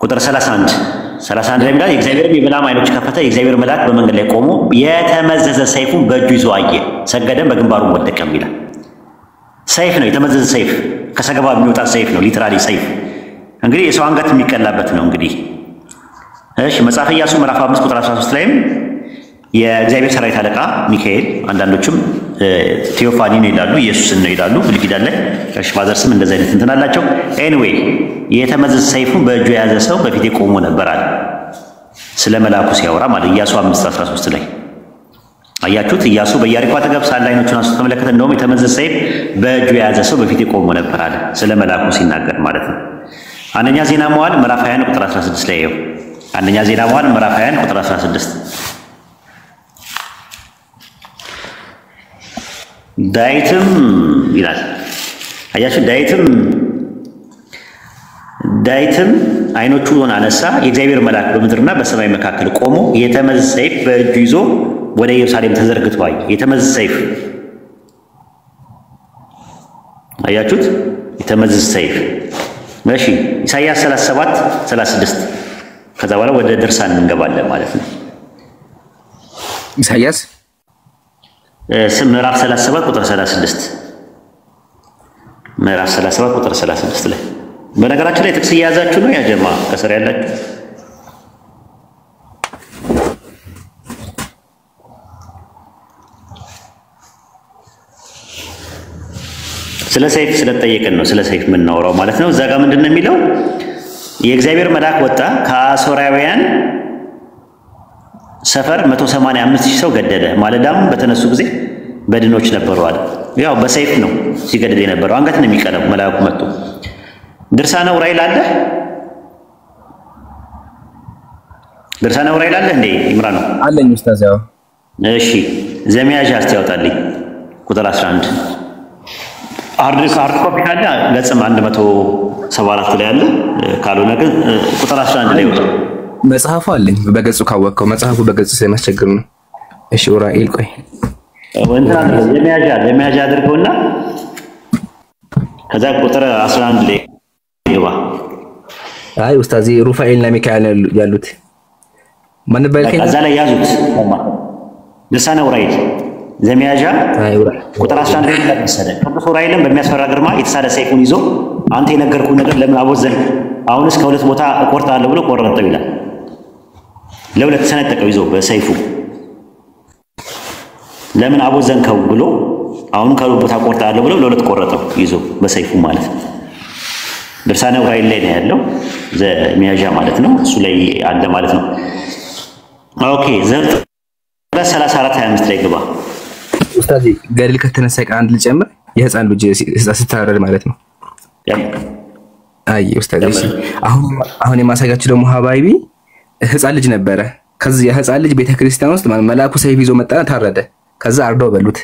A: ቁጥር 31 ላይ ማለት የእግዚአብሔርም የበለዓም ዓይኖች ከፈተ፣ የእግዚአብሔር መልአክ በመንገድ ላይ ቆሞ የተመዘዘ ሰይፉን በእጁ ይዞ አየ፣ ሰገደም፣ በግንባሩም ወደቀም ይላል። ሰይፍ ነው የተመዘዘ ሰይፍ፣ ከሰገባ የሚወጣ ሰይፍ ነው። ሊትራሊ ሰይፍ እንግዲህ የሰው አንገት የሚቀላበት ነው። እንግዲህ እሺ መጽሐፈ ኢያሱ ምዕራፍ 5 ቁጥር 13 ላይም የእግዚአብሔር ሰራዊት አለቃ ሚካኤል፣ አንዳንዶችም ቴዎፋኒ ነው ይላሉ፣ ኢየሱስን ነው ይላሉ። ብሉይ ኪዳን ላይ ማዘርስም እንደዚህ አይነት እንትን አላቸው። ኤኒዌይ የተመዘዘ ሰይፉን በእጁ የያዘ ሰው በፊቴ ቆሞ ነበር አለ፣ ስለ መልአኩ ሲያወራ ማለት ኢያሱ 5:13 ላይ አያችሁት። ኢያሱ በኢያሪኮ አጠገብ ሳለ ዓይኖቹን አንስቶ ተመለከተ፣ እንደውም የተመዘዘ ሰይፍ በእጁ የያዘ ሰው በፊቴ ቆሞ ነበር አለ፣ ስለ መልአኩ ሲናገር ማለት ነው። አንደኛ ዜና መዋዕል ምዕራፍ 21 ቁጥር 16 ላይ ይኸው አንደኛ ዜና መዋዕል ምዕራፍ 21 ቁጥር 16 ዳዊትም ይላል። አያችሁ ዳዊትም ዓይኖቹን አነሳ፣ የእግዚአብሔር መልአክ በምድርና በሰማይ መካከል ቆሞ የተመዘዘ ሰይፍ በእጁ ይዞ ወደ ኢየሩሳሌም ተዘርግቶ አየ። የተመዘዘ ሰይፍ አያችሁት፣ የተመዘዘ ሰይፍ። እሺ ኢሳይያስ 37:36 ከዛ በኋላ ወደ ድርሳን እንገባለን ማለት ነው።
B: ኢሳይያስ
A: ምዕራፍ 37 ቁጥር 36 ምዕራፍ 37 ቁጥር 36 ላይ በነገራችን ላይ ጥቅስ እየያዛችሁ ነው ያጀማ ከስር ያላችሁ ስለ ሰይፍ ስለተጠየቀን ነው ስለ ሰይፍ የምናወራው ማለት ነው። እዛ ጋር ምንድነው የሚለው? የእግዚአብሔር መልአክ ወጣ ከአሦራውያን ሰፈር 185,000 ሰው ገደለ። ማለዳም በተነሱ ጊዜ በድኖች ነበሩ አለ። ያው በሰይፍ ነው ሲገድል የነበረው፣ አንገት ነው የሚቀለው መልአኩ መጥቶ። ድርሳነ ዑራኤል አለ ድርሳነ ዑራኤል አለ እንዴ? ይምራ ነው
B: አለኝ ኡስታዝ። ያው
A: እሺ ዘመያዣ አስተያውጣልኝ ቁጥር 11 ሃርድ ኮፒ ካለ ገጽ 174 ላይ አለ። ካልሆነ ግን ቁጥር 11 ላይ ነው
B: መጽሐፉ አለኝ። በገጹ ካወቀው መጽሐፉ በገጹ ስለማስቸግር ነው። እሺ ኡራኤል ቆይ
A: ወንድና ለሚያዣ አድርገውና ከዛ ቁጥር 11 ላይ ይገባ።
B: አይ ኡስታዚ ሩፋኤልና ሚካኤል ያሉት ማን ባልከኝ?
A: ከዛ ላይ ያዙት ልሳነ ኡራኤል ዘሚያዣ ቁጥር 11 ላይ ተመሰለ። ቅዱስ ኡራኤልን በሚያስፈራ ግርማ የተሳለ ሰይፉን ይዞ አንተ የነገርኩህ ነገር ለምን አቦዘንክ? አሁንስ ከሁለት ቦታ እቆርጣለሁ ብሎ ቆረጠው ይላል። ለሁለት ሰነጠቀው ይዞ በሰይፉ ለምን አቦዘንከው ብሎ አሁን ከሁለት ቦታ እቆርጣለሁ ብሎ ለሁለት ቆረጠው ይዞ በሰይፉ ማለት ነው። ድርሳነ ኡራኤል ላይ ነው ያለው ዘሚያዣ ማለት ነው። እሱ ላይ አለ ማለት ነው። ኦኬ ዘፍጥረት 34:25 ላይ ግባ
B: ኡስታዚ። ገድል ከተነሳ አንድ ልጨምር። የህፃን ልጅ ስታረድ ማለት ነው። አይ ኡስታዚ አሁን የማሳያችሁ ደግሞ ሀባይቢ ህፃን ልጅ ነበረ። ከዚህ የህፃን ልጅ ቤተክርስቲያን ውስጥ መልአኩ ሰይፍ ይዞ መጣና ታረደ። ከዛ አርደው በሉት።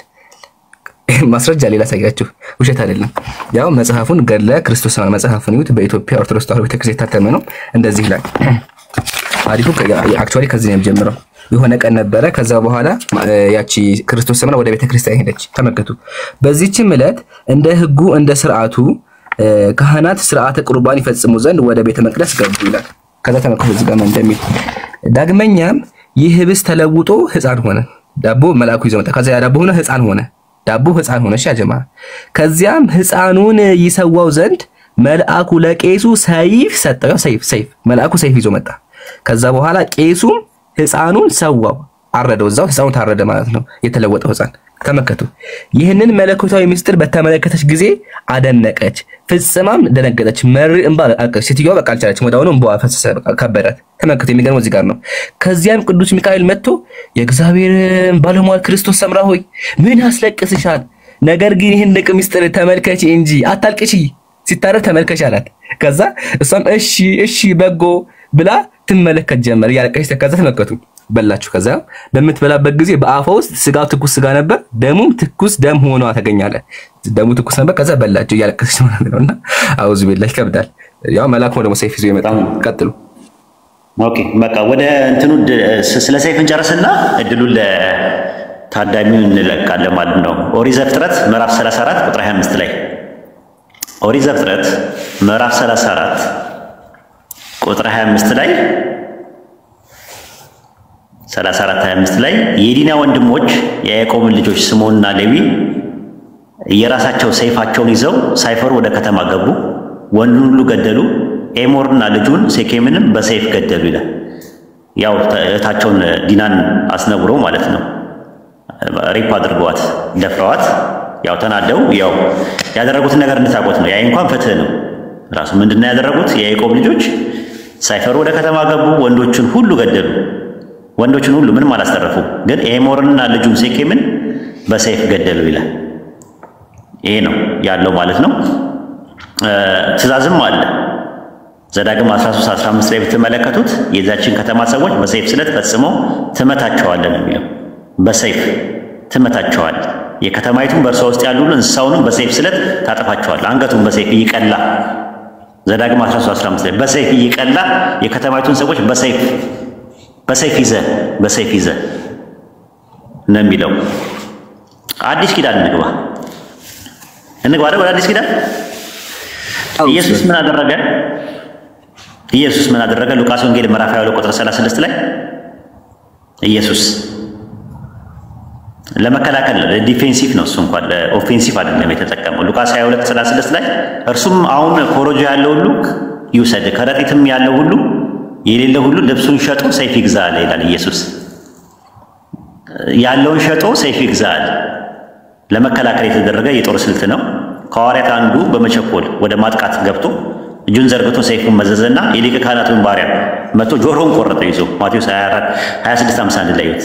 B: ማስረጃ ሌላ ሳያችሁ ውሸት አይደለም። ያው መጽሐፉን ገድለ ክርስቶስ ነው መጽሐፉን ይሁት በኢትዮጵያ ኦርቶዶክስ ተዋሕዶ ቤተክርስቲያን የታተመ ነው። እንደዚህ ይላል። ታሪኩ አክቹአሊ ከዚህ ነው የሚጀምረው። የሆነ ቀን ነበረ። ከዛ በኋላ ያቺ ክርስቶስ ሰምራ ወደ ቤተክርስቲያን ሄደች። ተመልከቱ። በዚህችም ዕለት እንደ ህጉ እንደ ስርዓቱ ካህናት ስርዓተ ቁርባን ይፈጽሙ ዘንድ ወደ ቤተ መቅደስ ገቡ ይላል። ከዛ ተመልከቱ እዚህ ጋር እንደሚል ዳግመኛም ይህ ህብስት ተለውጦ ህፃን ሆነ። ዳቦ መልአኩ ይዞ መጣ። ከዛ ያ ዳቦ ሆነ ህፃን ሆነ። ዳቦ ህፃን ሆነ። እሺ አጀማ ከዚያም ህፃኑን ይሰዋው ዘንድ መልአኩ ለቄሱ ሰይፍ ሰጠው። ሰይፍ መልአኩ ሰይፍ ይዞ መጣ። ከዛ በኋላ ቄሱም ህፃኑን ሰዋው፣ አረደው። እዛው ህፃኑ ታረደ ማለት ነው። የተለወጠው ህፃን ተመከቱ። ይህንን መለኮታዊ ምስጢር በተመለከተች ጊዜ አደነቀች፣ ፍጽማም ደነገጠች። መሪ እንባ አልቀሰች። ሴትዮዋ በቃ አልቻለችም። ወዲያውኑ እንባ ፈሰሰ፣ ከበዳት። ተመከቱ። የሚገርመው እዚህ ጋር ነው። ከዚያም ቅዱስ ሚካኤል መጥቶ የእግዚአብሔር ባለሟል ክርስቶስ ሰምራ ሆይ ምን ያስለቅስሻል? ነገር ግን ይህን ድንቅ ምስጢር ተመልከች እንጂ አታልቅሺ፣ ሲታረድ ተመልከች አላት። ከዛ እሷም እሺ በጎ ብላ ትመለከት ጀመር። ያለቀሰች። ከዛ ተመከቱ በላችሁ። ከዛ በምትበላበት ጊዜ በአፏ ውስጥ ስጋው ትኩስ ስጋ ነበር፣ ደሙም ትኩስ ደም ሆኖ ተገኛለ። ደሙ ትኩስ ነበር። ከዛ በላችሁ እያለቀሰች ማለት ነውና አውዝ ቢላህ ይከብዳል። ያው መልአኩ ደግሞ ሰይፍ ይዞ ይመጣል። ቀጥሉ።
A: ኦኬ በቃ ወደ እንትኑ ስለ ሰይፍ እንጨርስና እድሉን ለታዳሚው እንለቃለን ማለት ነው። ኦሪት ዘፍጥረት ምዕራፍ 34 ቁጥር 25 ላይ ኦሪት ዘፍጥረት ምዕራፍ 34 ቁጥር 25 ላይ 34:25 ላይ የዲና ወንድሞች የያዕቆብን ልጆች ስምዖንና ሌዊ የራሳቸው ሰይፋቸውን ይዘው ሳይፈሩ ወደ ከተማ ገቡ፣ ወንዱን ሁሉ ገደሉ፣ ኤሞርና ልጁን ሴኬምንም በሰይፍ ገደሉ ይላል። ያው እህታቸውን ዲናን አስነብረው ማለት ነው። ሬፕ አድርገዋት ደፍረዋት፣ ያው ተናደው ያው ያደረጉትን ነገር እንድታውቁት ነው። ያ እንኳን ፍትህ ነው ራሱ። ምንድነው ያደረጉት? የያዕቆብ ልጆች ሳይፈሩ ወደ ከተማ ገቡ፣ ወንዶችን ሁሉ ገደሉ። ወንዶችን ሁሉ ምንም አላስተረፉ፣ ግን ኤሞርንና ልጁን ሴኬምን በሰይፍ ገደሉ ይላል። ይሄ ነው ያለው ማለት ነው። ትእዛዝም አለ። ዘዳግም 13:15 ላይ ብትመለከቱት የዛችን ከተማ ሰዎች በሰይፍ ስለት ፈጽመው ትመታቸዋለህ ነው የሚለው። በሰይፍ ትመታቸዋለህ። የከተማይቱን በእርሷ ውስጥ ያሉ እንስሳውንም በሰይፍ ስለት ታጠፋቸዋለህ። አንገቱን በሰይፍ ይቀላ። ዘዳግም 13:15 ላይ በሰይፍ ይቀላ የከተማይቱን ሰዎች በሰይፍ ይዘህ ነው የሚለው። አዲስ ኪዳን እንግባ ወደ አዲስ ኪዳን። ኢየሱስ ምን አደረገ? ሉቃስ ወንጌል ምዕራፍ 22 ቁጥር 36 ላይ ኢየሱስ ለመከላከል ዲፌንሲቭ ነው። እሱ እንኳን ኦፌንሲቭ አይደለም የተጠቀመው። ሉቃስ 22:36 ላይ እርሱም አሁን ኮሮጆ ያለው ሁሉ ይውሰድ፣ ከረጢትም ያለው ሁሉ የሌለ ሁሉ ልብሱን ሸጦ ሰይፍ ይግዛ አለ ይላል ኢየሱስ። ያለውን ሸጦ ሰይፍ ይግዛ አለ። ለመከላከል የተደረገ የጦር ስልት ነው። ከሐዋርያት አንዱ በመቸኮል ወደ ማጥቃት ገብቶ እጁን ዘርግቶ ሰይፉን መዘዘና የሊቀ ካህናቱን ባሪያ መቶ ጆሮውን ቆረጠ ይዞ ማቴዎስ 26:51 ላይ ይወት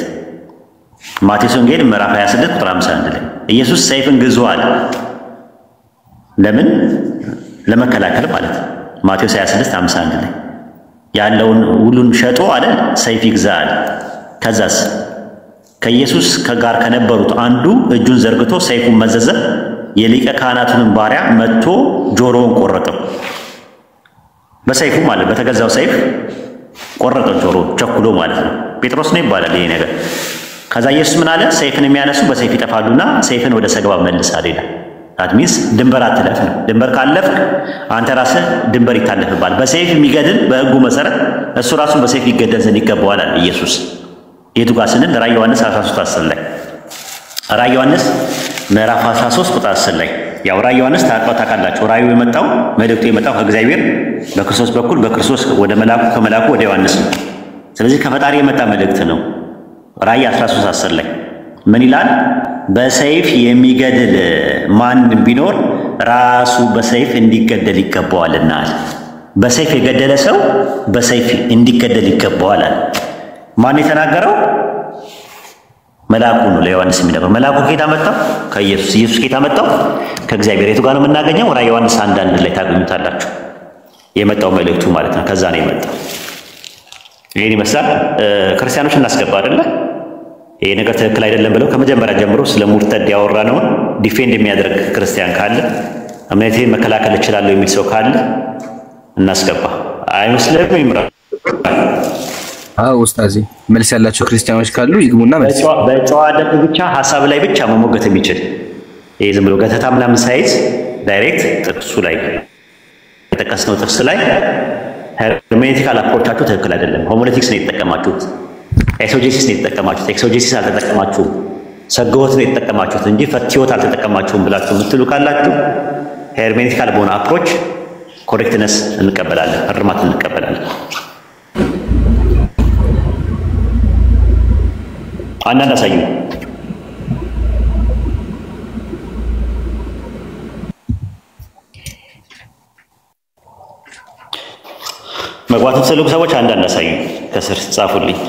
A: ማቴዎስ ወንጌል ምዕራፍ 26 ቁጥር 51 ላይ ኢየሱስ ሰይፍን ግዙ አለ። ለምን? ለመከላከል ማለት ነው። ማቴዎስ 26:51 ላይ ያለውን ሁሉን ሸጦ አለ ሰይፍ ይግዛ አለ። ከዛስ ከኢየሱስ ጋር ከነበሩት አንዱ እጁን ዘርግቶ ሰይፉን መዘዘ። የሊቀ ካህናቱንም ባሪያ መጥቶ ጆሮውን ቆረጠው። በሰይፉ ማለት በተገዛው ሰይፍ ቆረጠው ጆሮ ቸኩሎ ማለት ነው። ጴጥሮስ ነው ይባላል ይሄ ነገር። ከዛ ኢየሱስ ምን አለ? ሰይፍን የሚያነሱ በሰይፍ ይጠፋሉና ሰይፍን ወደ ሰገባ መልሳል ይላል። አድሚስ ድንበር አትለፍ ነው። ድንበር ካለፍክ አንተ ራስህ ድንበር ይታለፍባል። በሰይፍ የሚገድል በሕጉ መሰረት እሱ ራሱን በሰይፍ ይገደል ዘንድ ይገባዋል አለ ኢየሱስ። የቱ ጋር ስንል ራዕይ ዮሐንስ 13:10 ላይ ራዕይ ዮሐንስ ምዕራፍ 13 ቁጥር 10 ላይ ያው ራዕይ ዮሐንስ ታውቃላችሁ። ራዕዩ የመጣው መልእክቱ የመጣው ከእግዚአብሔር በክርስቶስ በኩል በክርስቶስ ወደ መላኩ ከመላኩ ወደ ዮሐንስ ነው። ስለዚህ ከፈጣሪ የመጣ መልእክት ነው። ራዕይ 13:10 ላይ ምን ይላል? በሰይፍ የሚገድል ማንም ቢኖር ራሱ በሰይፍ እንዲገደል ይገባዋልና አለ። በሰይፍ የገደለ ሰው በሰይፍ እንዲገደል ይገባዋል አለ። ማን የተናገረው? መልአኩ ነው ለዮሐንስ የሚነግረው። መልአኩ ከየት አመጣው? ከኢየሱስ። ኢየሱስ ከየት አመጣው? ከእግዚአብሔር። የቱ ጋር ነው የምናገኘው? ራዕይ ዮሐንስ 1:1 ላይ ታገኙታላችሁ። የመጣው መልእክቱ ማለት ነው። ከዛ ነው የመጣው። ይሄን ይመስላል። ክርስቲያኖች እናስገባ አይደለ? ይሄ ነገር ትክክል አይደለም ብለው ከመጀመሪያ ጀምሮ ስለ ሙርተድ ያወራነውን ዲፌንድ የሚያደርግ ክርስቲያን ካለ እምነቴን መከላከል እችላለሁ የሚል ሰው ካለ እናስገባ። አይመስልም? ይምራ።
B: አዎ ኡስታዚ፣ መልስ ያላቸው ክርስቲያኖች ካሉ ይግቡና መልስ።
A: በጨዋ ደግ ብቻ ሐሳብ ላይ ብቻ መሞገት የሚችል ይሄ ዝም ብሎ ገተታ ምናምን ሳይዝ ዳይሬክት ጥቅሱ ላይ የተጠቀስነው ጥቅስ ላይ ሄርሜኔቲካል አፕሮቻችሁ ትክክል አይደለም። ሆሞሌቲክስ ነው የተጠቀማችሁት፣ ኤክሶጄሲስ ነው የተጠቀማችሁት። ኤክሶጄሲስ አልተጠቀማችሁም፣ ሰገወት ነው የተጠቀማችሁት እንጂ ፈትዮት አልተጠቀማችሁም ብላችሁ የምትሉ ካላችሁ ሄርሜኔቲካል በሆነ አፕሮች ኮሬክትነስ እንቀበላለን፣ እርማት እንቀበላለን። አንዳንድ አሳዩ። መግባት የምትፈልጉ ሰዎች አንዳንድ አሳዩ፣ ከስር ጻፉልኝ።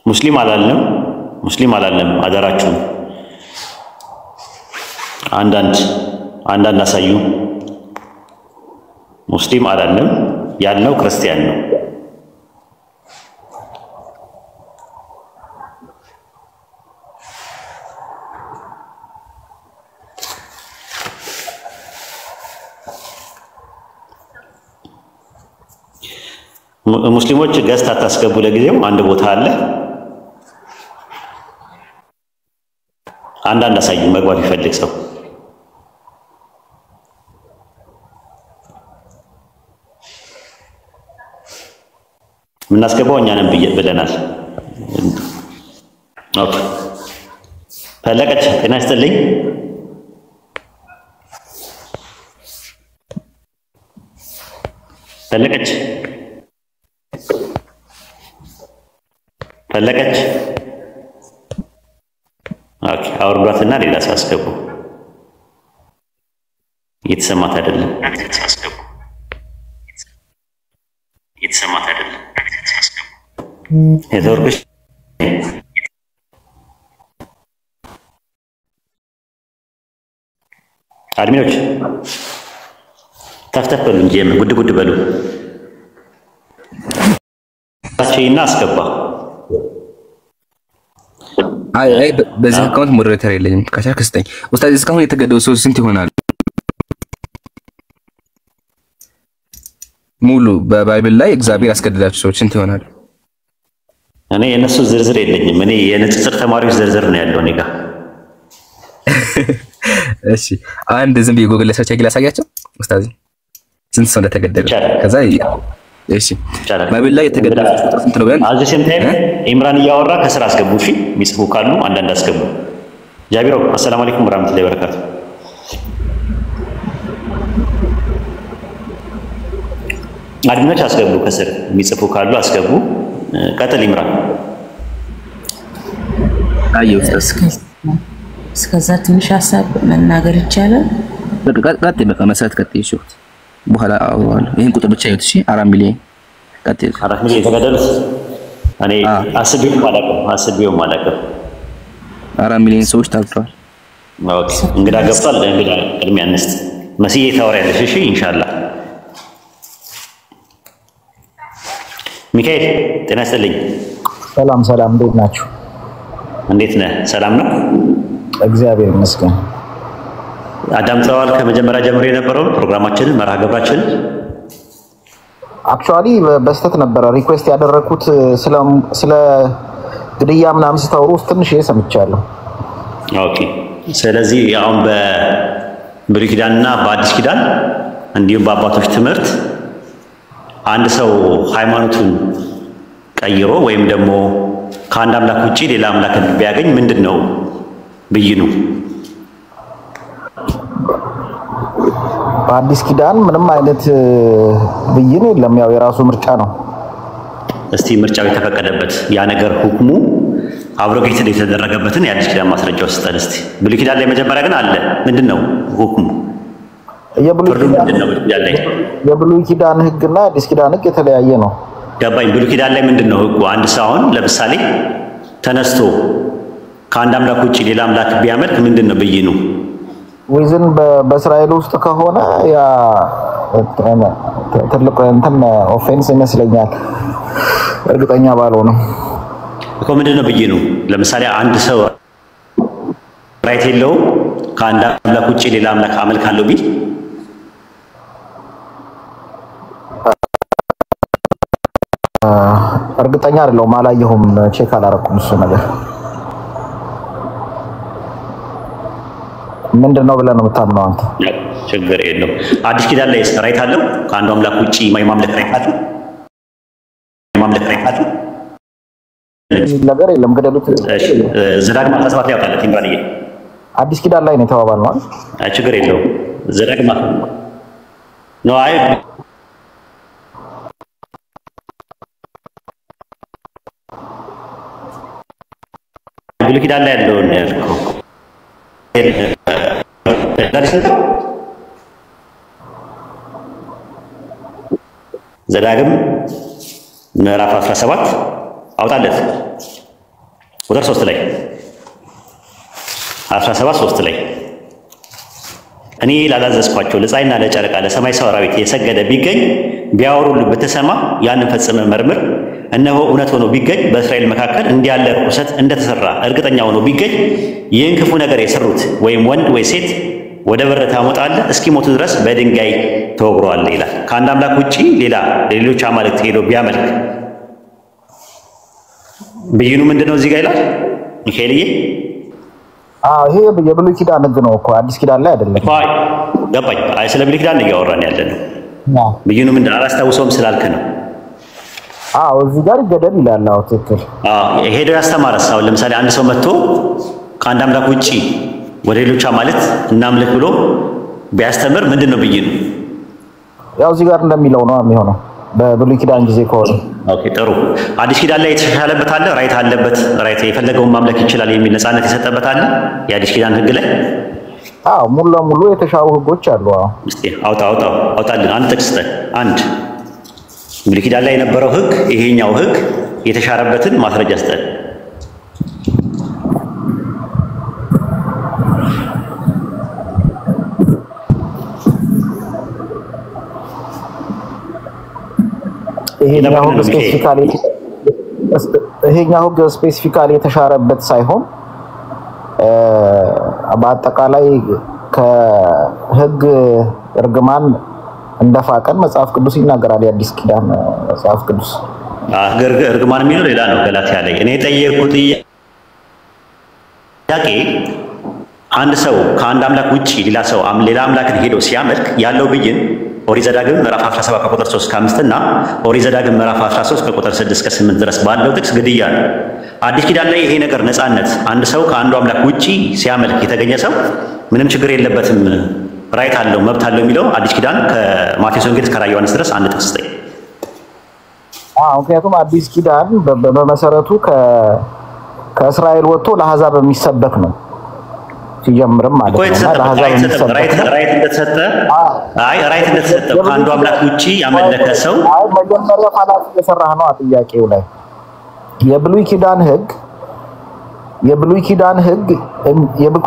A: ሙስሊም አላለም አደራችሁ። አንዳንድ አሳዩ። ሙስሊም አላለም ያልነው ክርስቲያን ነው። ሙስሊሞች ገዝት አታስገቡ። ለጊዜው አንድ ቦታ አለ። አንዳንድ አሳዩ መግባት ይፈልግ ሰው። የምናስገባው እኛ ነን ብለናል። ኦኬ ፈለቀች ጤና ይስጥልኝ። ፈለቀች ኦኬ አውርዷትና ሌላ ሰው አስገቡ። እየተሰማት አይደለም። ኔትወርክሽ አድሚኖች ተፍተፍ በሉ እንጂ ጉድ ጉድ በሉ። ታችይና አስገባ።
B: አይ በዚህ አካውንት ሞዴሬተር የለኝም። ከቻልክ ስጠኝ ኡስታዝ። እስካሁን የተገደሉ ሰዎች ስንት ይሆናሉ? ሙሉ በባይብል ላይ እግዚአብሔር ያስገደዳቸው ሰዎች ስንት ይሆናሉ?
A: እኔ የነሱ ዝርዝር የለኝም። እኔ የንጽጽር ተማሪዎች ዝርዝር ነው ያለው እኔ ጋር።
B: እሺ አንድ ዝም ብዬ ጎግል ላይ ሰርች አድርጌ ላሳያቸው ኡስታዝ ስንት ሰው እንደተገደለ። ከዛ እሺ ባይብል ላይ የተገደለ ቁጥር ስንት ነው ብለን
A: አዘሴም ታይም ኢምራን እያወራ ከስራ አስገቡ። እሺ የሚጽፉ ካሉ አንዳንድ አስገቡ። ጃቢሮ አሰላሙ አለይኩም ወራህመቱላሂ ወበረካቱ። አድሚኖች አስገቡ፣ ከስር የሚጽፉ ካሉ አስገቡ። ቀጥል ኢምራን።
B: አየው
G: እስከዛ ትንሽ ሀሳብ መናገር ይቻላል።
B: ቀጥል በቃ መሰረት ቀጥል። እሺ በኋላ አወራለሁ። ይሄን ቁጥር ብቻ ይወት። እሺ 4 ሚሊዮን ቀጥል።
A: 4 ሚሊዮን የተገደሉት እኔ አስቤውም አላውቅም። 4 ሚሊዮን ሰዎች ታግተዋል። ኦኬ እንግዳ ገብቷል። እንግዳ ቅድሚያ እንስጥ። መስዬ ታወሪያለሽ? እሺ ኢንሻአላህ። ሚካኤል ጤና ይስጥልኝ።
H: ሰላም ሰላም፣ እንዴት ናችሁ?
A: እንዴት ነህ? ሰላም ነው
H: እግዚአብሔር ይመስገን።
A: አዳምጠዋል ከመጀመሪያ ጀምሮ የነበረውን ፕሮግራማችንን መርሃ ግብራችንን?
H: አክቹአሊ በስተት ነበረ ሪኩዌስት ያደረኩት ስለ ግድያ ምናምን ስታወሩ ትንሽ ሰምቻለሁ።
A: ኦኬ ስለዚህ አሁን በብሉይ ኪዳንና በአዲስ ኪዳን እንዲሁም በአባቶች ትምህርት አንድ ሰው ሃይማኖቱን ቀይሮ ወይም ደግሞ ከአንድ አምላክ ውጪ ሌላ አምላክ ቢያገኝ ምንድነው ብይኑ?
H: በአዲስ ኪዳን ምንም አይነት ብይን የለም፣ ያው የራሱ ምርጫ ነው።
A: እስቲ ምርጫው የተፈቀደበት ያ ነገር ሁክሙ አብሮጌት የተደረገበትን የአዲስ ኪዳን ማስረጃ ወስጠን እስቲ። ብሉይ ኪዳን ላይ መጀመሪያ ግን አለ። ምንድነው ሁክሙ?
H: የብሉይ ኪዳን ህግና አዲስ ኪዳን ህግ የተለያየ ነው።
A: ገባኝ። ብሉይ ኪዳን ላይ ምንድነው ህጉ? አንድ ሰው አሁን ለምሳሌ ተነስቶ ከአንድ አምላክ ውጪ ሌላ አምላክ ቢያመልክ ምንድነው ብይኑ?
H: ወይዘን በእስራኤል ውስጥ ከሆነ ያ ትልቅ እንትን ኦፌንስ ይመስለኛል፣ እርግጠኛ ባልሆነም
A: እኮ ምንድነው ብይኑ? ለምሳሌ አንድ ሰው ራይት የለውም ከአንድ አምላክ ውጪ ሌላ አምላክ አመልካለሁ ቢል
H: እርግጠኛ አይደለሁም፣ አላየሁም፣ ቼክ አላረኩም እሱ ነገር ምንድነው ብለህ ነው የምታምነው አንተ?
A: ችግር የለውም። አዲስ ኪዳን ላይ ራይት አለው ከአንዱ አምላክ ውጪ ማምለክ ራይት አለው? ማምለክ ራይት አለው?
H: ነገር የለም። ገደሉት።
A: እሺ ዘዳግም 17 ላይ ያወጣለት ኢምራንዬ
H: አዲስ ኪዳን ላይ ነው የተባባልነው አይደል?
A: አይ ችግር የለውም። ዘዳግም ነው። አይ ብሉይ ኪዳን ላይ ያለው ነው ያልከው። ዘዳግም ምዕራፍ 17 አውጣለት ቁጥር 3 ላይ 17:3 ላይ እኔ ላላዘዝኳቸው ለፀሐይና ለጨረቃ ለሰማይ ሰራዊት የሰገደ ቢገኝ ቢያወሩልህ ብትሰማ ያንን ፈጽመህ መርምር። እነሆ እውነት ሆኖ ቢገኝ በእስራኤል መካከል እንዲህ ያለ ርኩሰት እንደተሰራ እርግጠኛ ሆኖ ቢገኝ ይህን ክፉ ነገር የሰሩት ወይም ወንድ ወይ ሴት ወደ በር ታመጣለህ፣ እስኪሞቱ ድረስ በድንጋይ ተወግረዋለህ ይላል። ከአንድ አምላክ ውጪ ሌላ ሌሎች አማልክት ሄዶ ቢያመልክ ብይኑ ምንድነው? እዚህ ጋር ይላል ሚካኤልዬ።
H: ይሄ የብሉይ ኪዳን ህግ ነው እኮ አዲስ ኪዳን ላይ አይደለም።
A: ገባኝ። አይ ስለ ብሉይ ኪዳን እያወራን ያለነው ብይኑ ምንድነው? አላስታውሰውም ስላልክ ነው።
H: እዚህ ጋር ይገደል ይላል። ትክክል።
A: ሄዶ ያስተማረስ አሁን ለምሳሌ አንድ ሰው መጥቶ ከአንድ አምላክ ውጪ ወደ ሌሎች አማልክት እናምልክ ብሎ ቢያስተምር ምንድነው ብይኑ?
H: ያው እዚህ ጋር እንደሚለው ነው የሚሆነው በብሉይ ኪዳን ጊዜ ከሆነ።
A: ኦኬ ጥሩ። አዲስ ኪዳን ላይ የተሻሻለበት አለ፣ ራይት አለበት፣ ራይት የፈለገውን ማምለክ ይችላል የሚል ነፃነት የሰጠበት አለ የአዲስ ኪዳን ህግ ላይ።
H: ሙሉ ለሙሉ የተሻሩ ህጎች አሉ።
A: እስቲ አውጣልን አንድ ጥቅስ አንድ ብሉይ ኪዳን ላይ የነበረው ህግ ይሄኛው ህግ የተሻረበትን ማስረጃ ስጠን። ይሄኛው ህግ ስፔሲፊካሊ የተሻረበት ሳይሆን በአጠቃላይ ከህግ እርግማን እንደፋቀን መጽሐፍ ቅዱስ ይናገራል። የአዲስ ኪዳን መጽሐፍ ቅዱስ እርግማን የሚለው ሌላ ነው። ገላትያ ላይ እኔ የጠየቅኩት ጥያቄ አንድ ሰው ከአንድ አምላክ ውጪ ሌላ አምላክን ሄዶ ሲያመልክ ያለው ብይን ኦሪት ዘዳግም ምዕራፍ 17 ከቁጥር 3 እስከ 5 እና ኦሪት ዘዳግም ምዕራፍ 13 ከቁጥር 6 እስከ 8 ድረስ ባለው ጥቅስ ግድያ ነው። አዲስ ኪዳን ላይ ይሄ ነገር ነፃነት፣ አንድ ሰው ከአንዱ አምላክ ውጪ ሲያመልክ የተገኘ ሰው ምንም ችግር የለበትም፣ ራይት አለው፣ መብት አለው የሚለው አዲስ ኪዳን ከማቴዎስ ወንጌል እስከ ራዕየ ዮሐንስ ድረስ አንድ ጥቅስ ላይ
H: ምክንያቱም አዲስ ኪዳን በመሰረቱ ከእስራኤል ወጥቶ ለአሕዛብ የሚሰበክ ነው። ሲጀምርም ማለት ነው ለአሕዛብ የሚሰበክ
A: ራይት እንደተሰጠ ከአንዱ አምላክ ውጪ ያመለከ ሰው
H: መጀመሪያ ፋላሲ እየሰራህ ነው ጥያቄው ላይ። የብሉይ ኪዳን ህግ የብሉይ ኪዳን ህግ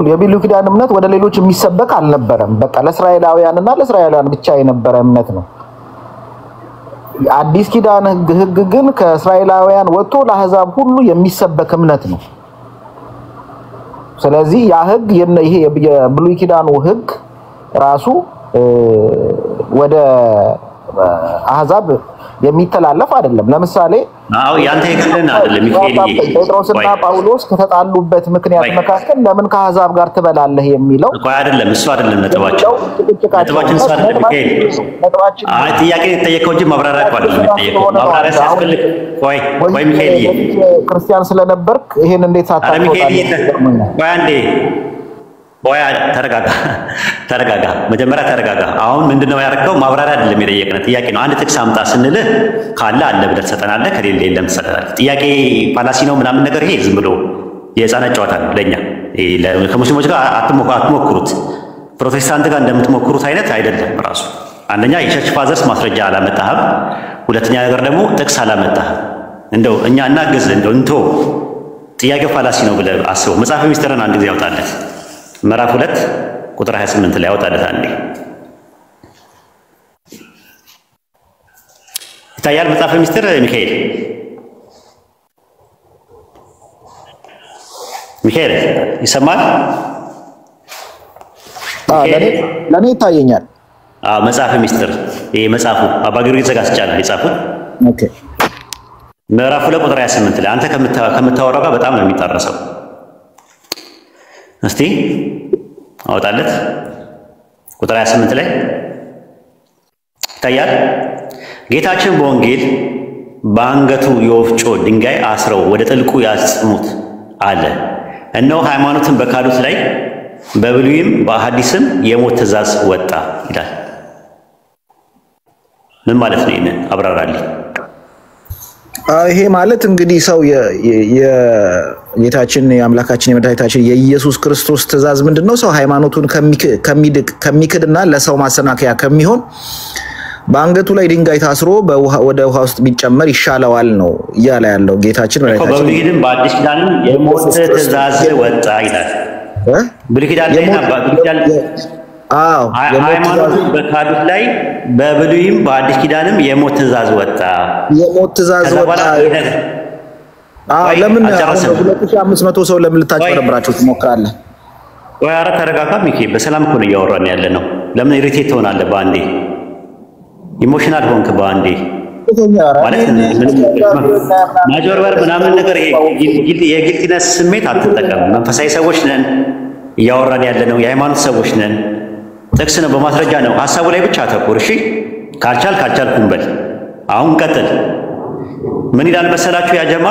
H: የብሉይ ኪዳን እምነት ወደ ሌሎች የሚሰበክ አልነበረም። በቃ ለእስራኤላውያንና ለእስራኤላውያን ብቻ የነበረ እምነት ነው። አዲስ ኪዳን ህግ ግን ከእስራኤላውያን ወጥቶ ለአሕዛብ ሁሉ የሚሰበክ እምነት ነው። ስለዚህ ያ ህግ ይሄ የብሉይ ኪዳኑ ህግ ራሱ ወደ አሕዛብ የሚተላለፍ አይደለም። ለምሳሌ
A: ያንተ ይገልና አይደለም ሚካኤል
H: ጴጥሮስና ጳውሎስ ከተጣሉበት ምክንያት መካከል ለምን ከአሕዛብ ጋር ትበላለህ የሚለው
A: አይደለም። እሱ አይደለም ነጥባችን እሱ አይደለም ሚካኤል። ጥያቄ የተጠየቀው እንጂ ማብራሪያ አይደለም የተጠየቀው። ማብራሪያ ሲያስፈልግ ቆይ ሚካኤል
H: ክርስቲያን ስለነበርክ ይሄን እንዴት ሳታውቀው
A: አንዴ ተረጋጋ። መጀመሪያ ተረጋጋ። አሁን ምንድነው ያደረገው? ማብራሪያ አይደለም የጠየቅነው ጥያቄ ነው። አንድ ጥቅስ አምጣ ስንልህ ካለ አለ ብለህ ትሰጠናለህ፣ ከሌለ የለም ትሰጠናለህ። ጥያቄ ፋላሲ ነው ምናምን ነገር ይሄ ዝም ብሎ የህፃናት ጨዋታ ነው ለኛ። ከሙስሊሞች ጋር አትሞክሩት። ፕሮቴስታንት ጋር እንደምትሞክሩት አይነት አይደለም ራሱ። አንደኛ የቸርች ፋዘርስ ማስረጃ አላመጣህም፣ ሁለተኛ ነገር ደግሞ ጥቅስ አላመጣህም። እንደው እኛ እናግዝ እንቶ ጥያቄው ፋላሲ ነው ብለህ አስበው። መጽሐፈ ሚስጥርን አንድ ጊዜ ያውጣለት ምዕራፍ 2 ቁጥር 28 ላይ ያወጣለት አንዴ ይታያል። መጽሐፈ ሚስጥር ሚካኤል ይሰማል?
H: ለኔ ይታየኛል።
A: መጽሐፈ ሚስጥር ይሄ መጽሐፉ አባ ጊዮርጊስ ዘጋስጫን የጻፉት ምዕራፍ 2 ቁጥር 28 ላይ አንተ ከምታወራው ጋር በጣም ነው የሚጣረሰው። እስቲ አወጣለት ቁጥር 28 ላይ ይታያል። ጌታችን በወንጌል በአንገቱ የወፍጮ ድንጋይ አስረው ወደ ጥልቁ ያጽሙት አለ። እነሆ ሃይማኖትን በካዱት ላይ በብሉይም በሐዲስም የሞት ትእዛዝ ወጣ ይላል። ምን ማለት ነው? ይሄን አብራራልኝ።
H: ይሄ ማለት እንግዲህ ሰው የጌታችን የአምላካችን የመድኃኒታችን የኢየሱስ ክርስቶስ ትእዛዝ ምንድነው? ሰው ሃይማኖቱን ከሚክድና ለሰው ማሰናከያ ከሚሆን በአንገቱ ላይ ድንጋይ ታስሮ ወደ ውሃ ውስጥ ቢጨመር ይሻለዋል ነው እያለ ያለው ጌታችን መድኃኒታችን።
A: በብሉይም በአዲስ ኪዳንም የሞት ትእዛዝ ወጣ ይላል። ብሉይ ኪዳን ሃይማኖቱን በካዱት ላይ በብሉይም በአዲስ ኪዳንም የሞት ትእዛዝ ወጣ።
H: ለምን 2500 ሰው ለምን ልታጭበረብራችሁ ትሞክራለህ?
A: ወይ ኧረ ተረጋጋ ሚኪ። በሰላም እኮ ነው እያወራን ያለ ነው። ለምን ኢሪቴት ትሆናለህ? በአንዴ ኢሞሽናል ሆንክ በአንዴ ማለት ማጆርበር ምናምን ነገር የጊልቲነስ ስሜት አትጠቀም። መንፈሳዊ ሰዎች ነን እያወራን ያለ ነው። የሃይማኖት ሰዎች ነን። ጥቅስ ነው፣ በማስረጃ ነው። ሐሳቡ ላይ ብቻ አተኩር እሺ። ካልቻልኩም በል። አሁን ቀጥል። ምን ይላል መሰላችሁ ያ ጀማ?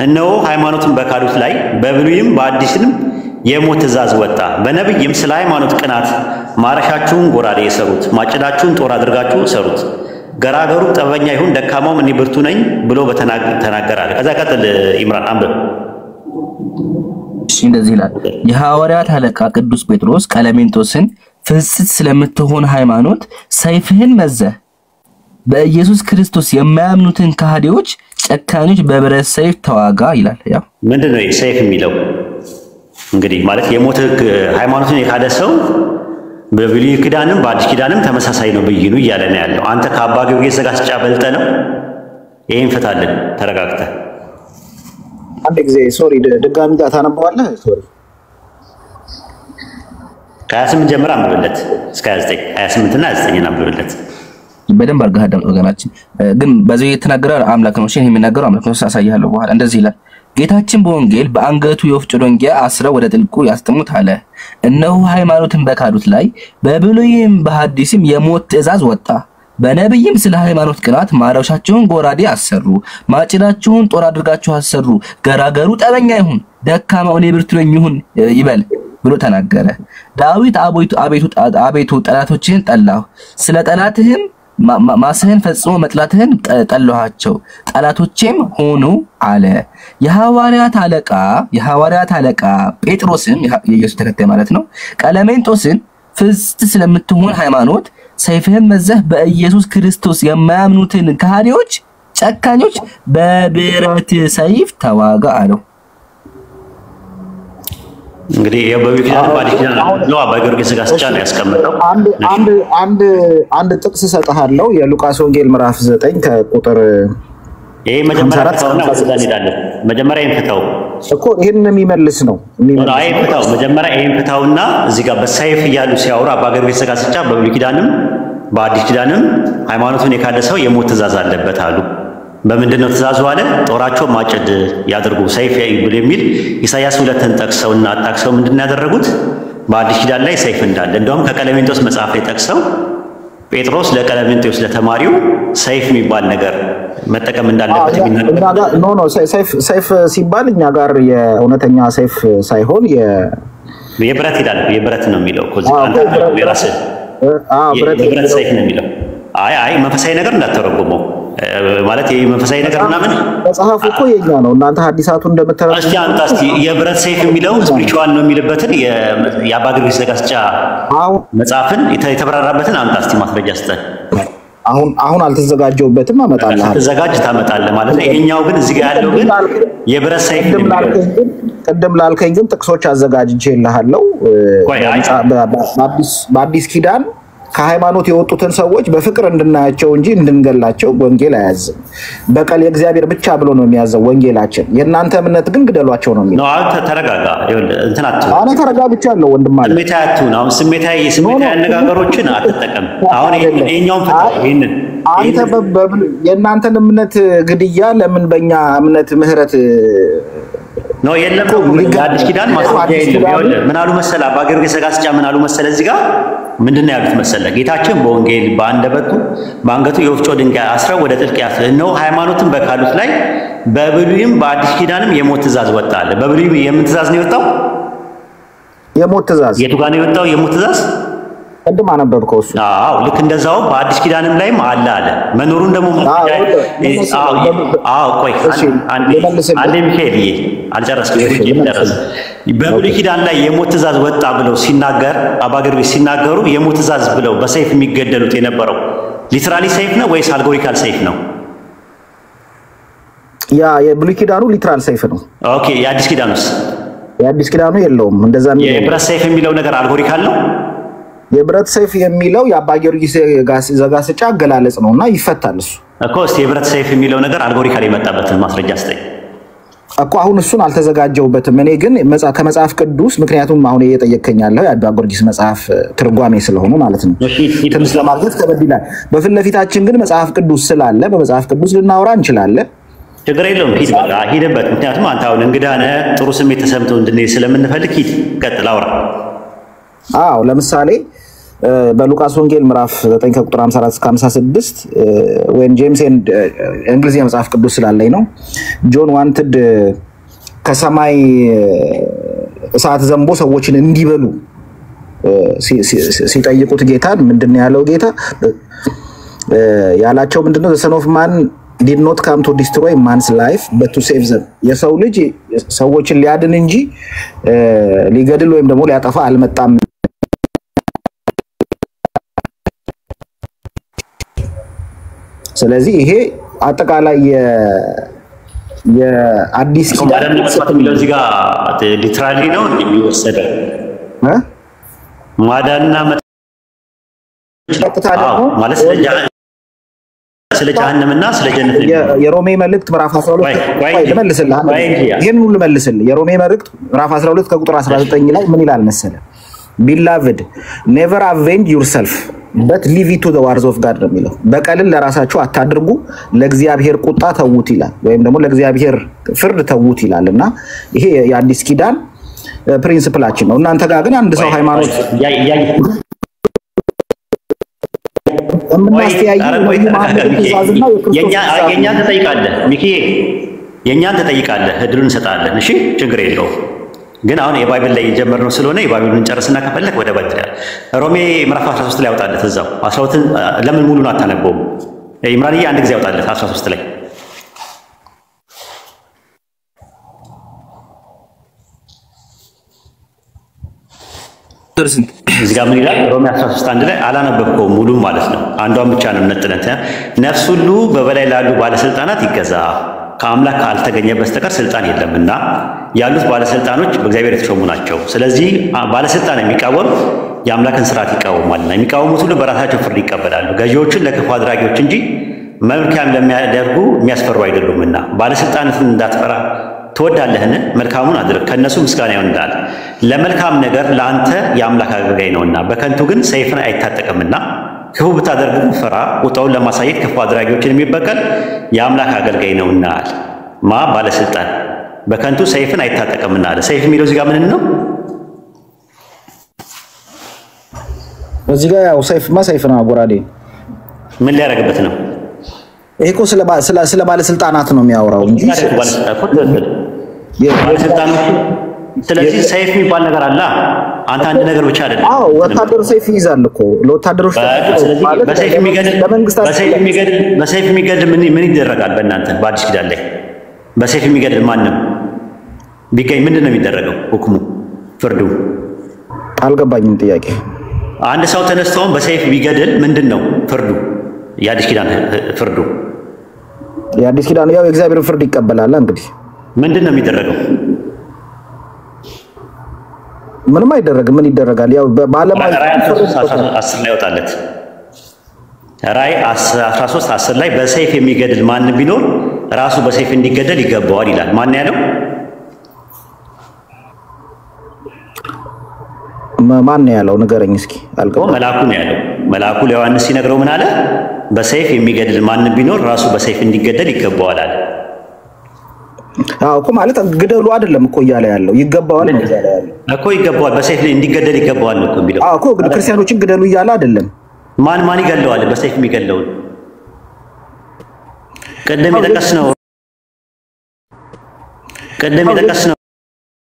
A: እነሆ ሃይማኖትን በካዱት ላይ በብሉይም በአዲስም የሞት ትእዛዝ ወጣ። በነብይም ስለ ሃይማኖት ቅናት ማረሻችሁን ጎራዴ ሰሩት፣ ማጭዳችሁን ጦር አድርጋችሁ ሰሩት። ገራገሩ ጠበኛ ይሁን ደካማውም እኔ ብርቱ ነኝ ብሎ ተናገረ። ከዛ ቀጥል ኢምራን አንብብ።
B: እሺ እንደዚህ ይላል። የሐዋርያት አለቃ ቅዱስ ጴጥሮስ ቀለሜንጦስን ፍጽት ስለምትሆን ሃይማኖት ሰይፍህን መዘህ በኢየሱስ ክርስቶስ የማያምኑትን ከሃዲዎች ጨካኞች በብረት ሰይፍ ተዋጋ ይላል። ያው
A: ምንድነው ሰይፍ የሚለው? እንግዲህ ማለት የሞት ሃይማኖትን የካደ ሰው በብሉይ ኪዳንም በአዲስ ኪዳንም ተመሳሳይ ነው ብይኑ እያለ ነው ያለው። አንተ ከአባ ጊዮርጊስ ዘጋስጫ በልጠህ ነው። ይሄን ፍታልን ተረጋግተህ።
H: አንድ ጊዜ ሶሪ ድጋሚ ታነበዋለህ? ሶሪ
A: ከ28 ጀምር አንብብለት እስከ 29 28 እና 29 አንብብለት።
B: በደንብ አድርገህ አዳምጥ ወገናችን። ግን በዚህ የተናገረ አምላክ ነው። እሺ የሚናገረው አምላክ ነው። አሳያለሁ በኋላ። እንደዚህ ይላል። ጌታችን በወንጌል በአንገቱ የወፍጮ ድንጋይ አስረው ወደ ጥልቁ ያስጥሙት አለ። እነሆ ሃይማኖትን በካዱት ላይ በብሉይም በሐዲስም የሞት ትእዛዝ ወጣ። በነብይም ስለ ሃይማኖት ቅናት ማረሻቸውን ጎራዴ አሰሩ፣ ማጭዳቸውን ጦር አድርጋችሁ አሰሩ። ገራገሩ ጠበኛ ይሁን ደካማው እኔ ብርቱ ነኝ ይሁን ይበል ብሎ ተናገረ። ዳዊት አቤቱ ጠላቶችህን ጠላሁ፣ ስለ ጠላትህም ማስህን ፈጽሞ መጥላትህን ጠላኋቸው፣ ጠላቶቼም ሆኑ አለ። የሐዋርያት አለቃ ጴጥሮስም የኢየሱስ ተከታይ ማለት ነው ቀለሜንጦስን ፍጽት ስለምትሆን ሃይማኖት ሰይፍህን መዘህ በኢየሱስ ክርስቶስ የማያምኑትን ከሃዲዎች ጨካኞች በብረት ሰይፍ ተዋጋ አለው።
A: እንግዲህ የበዊ ኪዳን ባዲስ ኪዳን ነው አባ ጊዮርጊስ ዘጋስጫ ነው ያስቀመጠው።
H: አንድ ጥቅስ እሰጥሃለሁ የሉቃስ ወንጌል ምዕራፍ 9 ከቁጥር
A: ይሄ መጀመሪያ ፍታውና ወደዛ እንሄዳለን። መጀመሪያ ይሄን ፍታው
H: እኮ ይሄን የሚመልስ ነው
A: አይ ፍታው መጀመሪያ ይሄን ፍታውና እዚህ ጋር በሰይፍ እያሉ ሲያወራ አባ ጊዮርጊስ ዘጋስጫ በብሉይ ኪዳንም በአዲስ ኪዳንም ሃይማኖቱን የካደ ሰው የሞት ትእዛዝ አለበት አሉ። በምንድነው ትእዛዙ አለ? ጦራቸው ማጭድ ያድርጉ ሰይፍ ይብል የሚል ኢሳይያስ 2ን ጠቅሰውና አጣቅሰው ምንድነው ያደረጉት? በአዲስ ኪዳን ላይ ሰይፍ እንዳለ እንደውም ከቀለሜንጦስ መጽሐፍ ላይ ጠቅሰው ጴጥሮስ ለቀለሜንጦስ ለተማሪው ሰይፍ የሚባል ነገር መጠቀም እንዳለበት የሚናገር
H: ኖ ሰይፍ ሲባል እኛ ጋር የእውነተኛ ሰይፍ ሳይሆን
A: የብረት ይላል። የብረት ነው የሚለው እኮ አንተ የራስ ብረት ሰይፍ ነው የሚለው። አይ መንፈሳዊ ነገር እንዳትተረጉመው ማለት ይሄ መንፈሳዊ ነገር ምናምን
H: መጽሐፉ እኮ የኛ ነው። እናንተ ሐዲሳቱን እንደምትተረጉሙ
A: እስቲ አንተ እስቲ የብረት ሰይፍ የሚለው ስፒሪቹዋል ነው የሚልበትን የአባ ጊዮርጊስ ዘጋስጫ መጽሐፍን የተብራራበትን አንተ እስቲ ማስረጃ ስጠን።
H: አሁን አልተዘጋጀውበትም አመጣለሁ።
A: ተዘጋጅ ታመጣለህ ማለት ነው። ይሄኛው ግን እዚህ ጋር ያለው ግን የብረት ሰይፍ
H: ቅድም ላልከኝ ግን ጥቅሶች አዘጋጅቼልሃለሁ። በአዲስ ኪዳን ከሃይማኖት የወጡትን ሰዎች በፍቅር እንድናያቸው እንጂ እንድንገላቸው ወንጌል አያዝም። በቀል የእግዚአብሔር ብቻ ብሎ ነው የሚያዘው ወንጌላችን። የእናንተ እምነት ግን ግደሏቸው ነው የሚለው።
A: አንተ ተረጋጋ። እንትን አትበል።
H: አሁን ተረጋግቻለሁ ወንድም አለ።
A: ስሜታዊ አትሁን። አሁን ስሜታዊ አነጋገሮችን አትጠቀም። አሁን ይሄኛውን ፍታ። ይሄንን
H: አንተ የእናንተን እምነት ግድያ ለምን በእኛ እምነት ምህረት
A: ነው የለም። አዲስ ኪዳን ማስረጃ የለም። ምን አሉ መሰለ አባ ጊዮርጊስ ዘጋስጫ ምን አሉ መሰለ እዚህ ጋር ምንድነው ያሉት መሰለ? ጌታችን በወንጌል በአንደበቱ በአንገቱ የወፍጮ ድንጋይ አስረው ወደ ጥልቅ ነው ሃይማኖትን በካሉት ላይ በብሉይም በአዲስ ኪዳንም የሞት ትእዛዝ ወጣለ። በብሉይ የምን ትእዛዝ ነው የወጣው?
H: የሞት ትእዛዝ።
A: የቱ ጋር ነው የወጣው የሞት ትእዛዝ?
H: ቅድም አነበብከው እሱ።
A: አዎ ልክ እንደዛው በአዲስ ኪዳንም ላይም አለ መኖሩን ደግሞ ቆይ አንዴ ሚካኤል አልጨረስኩም። በብሉይ ኪዳን ላይ የሞት ትእዛዝ ወጣ ብለው ሲናገር አባ ጊዮርጊስ ሲናገሩ የሞት ትእዛዝ ብለው በሰይፍ የሚገደሉት የነበረው ሊትራሊ ሰይፍ ነው ወይስ አልጎሪካል ሰይፍ ነው?
H: ያ የብሉይ ኪዳኑ ሊትራል ሰይፍ ነው።
A: ኦኬ የአዲስ ኪዳኑስ?
H: የአዲስ ኪዳኑ የለውም እንደዛ ነው።
A: የብረት ሰይፍ የሚለው ነገር አልጎሪካል ነው።
H: የብረት ሰይፍ የሚለው የአባ ጊዮርጊስ ዘጋስጫ አገላለጽ ነውና ይፈታል እሱ
A: እኮ። እስቲ የብረት ሰይፍ የሚለው ነገር አልጎሪካል የመጣበትን ማስረጃ ስጠኝ
H: እኮ። አሁን እሱን አልተዘጋጀውበትም እኔ ግን ከመጽሐፍ ቅዱስ ምክንያቱም አሁን እየጠየቀኝ ያለው የአባ ጊዮርጊስ መጽሐፍ ትርጓሜ ስለሆነ ማለት ነው ትንሽ ለማግኘት ከበድ ይላል። በፊት ለፊታችን ግን መጽሐፍ ቅዱስ ስላለ በመጽሐፍ ቅዱስ ልናወራ እንችላለን።
A: ችግር የለውም ሂድ በቃ ሂድበት። ምክንያቱም አንተ አሁን እንግዳ ነህ፣ ጥሩ ስሜት ተሰምቶ እንድንሄድ ስለምንፈልግ ሂድ ቀጥል አውራ።
H: አዎ ለምሳሌ በሉቃስ ወንጌል ምዕራፍ 9 ከቁጥር 54 እስከ 56 when James and እንግሊዝኛ መጽሐፍ ቅዱስ ስላለኝ ነው ጆን ዋንትድ ከሰማይ እሳት ዘንቦ ሰዎችን እንዲበሉ ሲጠይቁት ጌታን ምንድነው ያለው? ጌታ ያላቸው ምንድነው? the son of man did not come to destroy man's life but to save them። የሰው ልጅ ሰዎችን ሊያድን እንጂ ሊገድል ወይም ደግሞ ሊያጠፋ አልመጣም። ስለዚህ ይሄ አጠቃላይ የአዲስ ኪዳን
A: የሚለው እዚህ ጋር ሊትራሊ ነው የሚወሰደው ማዳንና ማለት ስለ ጀሃነምና ስለ ጀነት ነው።
H: የሮሜ መልእክት ምዕራፍ 12 ልመልስልህ። ይሄን ሁሉ ልመልስልህ። የሮሜ መልእክት ምዕራፍ 12 ከቁጥር 19 ላይ ምን ይላል መሰለህ? Beloved, never avenge yourself but leave it to the wars of God ነው የሚለው። በቀልን ለራሳችሁ አታድርጉ ለእግዚአብሔር ቁጣ ተዉት ይላል፣ ወይም ደግሞ ለእግዚአብሔር ፍርድ ተዉት ይላልና ይሄ የአዲስ ኪዳን ፕሪንሲፕላችን ነው። እናንተ ጋር ግን አንድ ሰው ሃይማኖት
A: የኛን ትጠይቃለህ ሚኪ፣ የኛን ትጠይቃለህ፣ እድሉን እንሰጣለን። እሺ ችግር የለውም። ግን አሁን የባይብል ላይ የጀመርነው ስለሆነ የባይብልን ጨርስና ከፈለክ ወደ ባይብል ሮሜ ምዕራፍ 13 ላይ ያወጣለት እዛው 12 ለምን ሙሉን አታነበውም? ኢምራንዬ አንድ ጊዜ ያወጣለት 13 ላይ እዚህ ጋር ምን ይላል? ሮሜ 13 አንድ ላይ አላነበብከውም ሙሉም ማለት ነው። አንዷን ብቻ ነው ነጥለን ነፍስ ሁሉ በበላይ ላሉ ባለስልጣናት ይገዛ ከአምላክ ካልተገኘ በስተቀር ስልጣን የለምና ያሉት ባለስልጣኖች በእግዚአብሔር የተሾሙ ናቸው። ስለዚህ ባለስልጣን የሚቃወም የአምላክን ስርዓት ይቃወማልና የሚቃወሙት ሁሉ በራሳቸው ፍርድ ይቀበላሉ። ገዢዎችን ለክፉ አድራጊዎች እንጂ መልካም ለሚያደርጉ የሚያስፈሩ አይደሉምና ባለስልጣናትን እንዳትፈራ ትወዳለህን? መልካሙን አድርግ፣ ከእነሱ ምስጋና ይሆንልሃል። ለመልካም ነገር ለአንተ የአምላክ አገልጋይ ነውና፣ በከንቱ ግን ሰይፍን አይታጠቅምና። ክፉ ብታደርግ ፍራ፣ ቁጣውን ለማሳየት ክፉ አድራጊዎችን የሚበቀል የአምላክ አገልጋይ ነውና አለ። ባለስልጣን በከንቱ ሰይፍን አይታጠቅምና አለ። ሰይፍ የሚለው እዚህ ጋር ምን ነው?
H: እዚህ ጋር ያው ሰይፍማ ሰይፍ ነው፣ ጎራዴ
A: ምን ሊያደርግበት ነው?
H: ይሄ እኮ ስለ ባለስልጣናት ነው የሚያወራው እንጂ
A: ባለስልጣኖች። ስለዚህ ሰይፍ የሚባል ነገር አለ። አንተ አንድ ነገር ብቻ አይደለም።
H: አዎ ወታደር ሰይፍ ይይዛል እኮ ለወታደሮች።
A: በሰይፍ የሚገድል ምን ይደረጋል? በእናንተ በአዲስ ኪዳን ላይ በሰይፍ የሚገድል ማንም ቢገኝ ምንድን ነው የሚደረገው? ሁክሙ፣ ፍርዱ
H: አልገባኝም ጥያቄ።
A: አንድ ሰው ተነስተውን በሰይፍ ቢገድል ምንድን ነው ፍርዱ? የአዲስ ኪዳን ፍርዱ
H: የአዲስ ኪዳን ያው የእግዚአብሔርን ፍርድ ይቀበላል። እንግዲህ ምንድን ነው የሚደረገው? ምንም አይደረግም። ምን ይደረጋል? ያው በዓለማዊ
A: 10 ላይ ወጣለት። ራእይ 13:10 ላይ በሰይፍ የሚገድል ማን ቢኖር ራሱ በሰይፍ እንዲገደል ይገባዋል ይላል። ማን ያለው? ማን ያለው? ንገረኝ እስኪ። አልገባም። መልአኩ ነው ያለው። መልአኩ ለዮሐንስ ሲነግረው ምን አለ? በሰይፍ የሚገድል ማን ቢኖር ራሱ በሰይፍ እንዲገደል ይገባዋል አለ።
H: አዎ እኮ ማለት ግደሉ አይደለም እኮ እያለ ያለው ይገባዋል ነው እያለ ያለው
A: እኮ። ይገባዋል፣ በሰይፍ እንዲገደል ይገባዋል እኮ የሚለው።
H: አዎ እኮ ክርስቲያኖችን ግደሉ እያለ አይደለም። ማን
A: ይገለዋል? በሰይፍ የሚገለውን ቀደም የጠቀስነው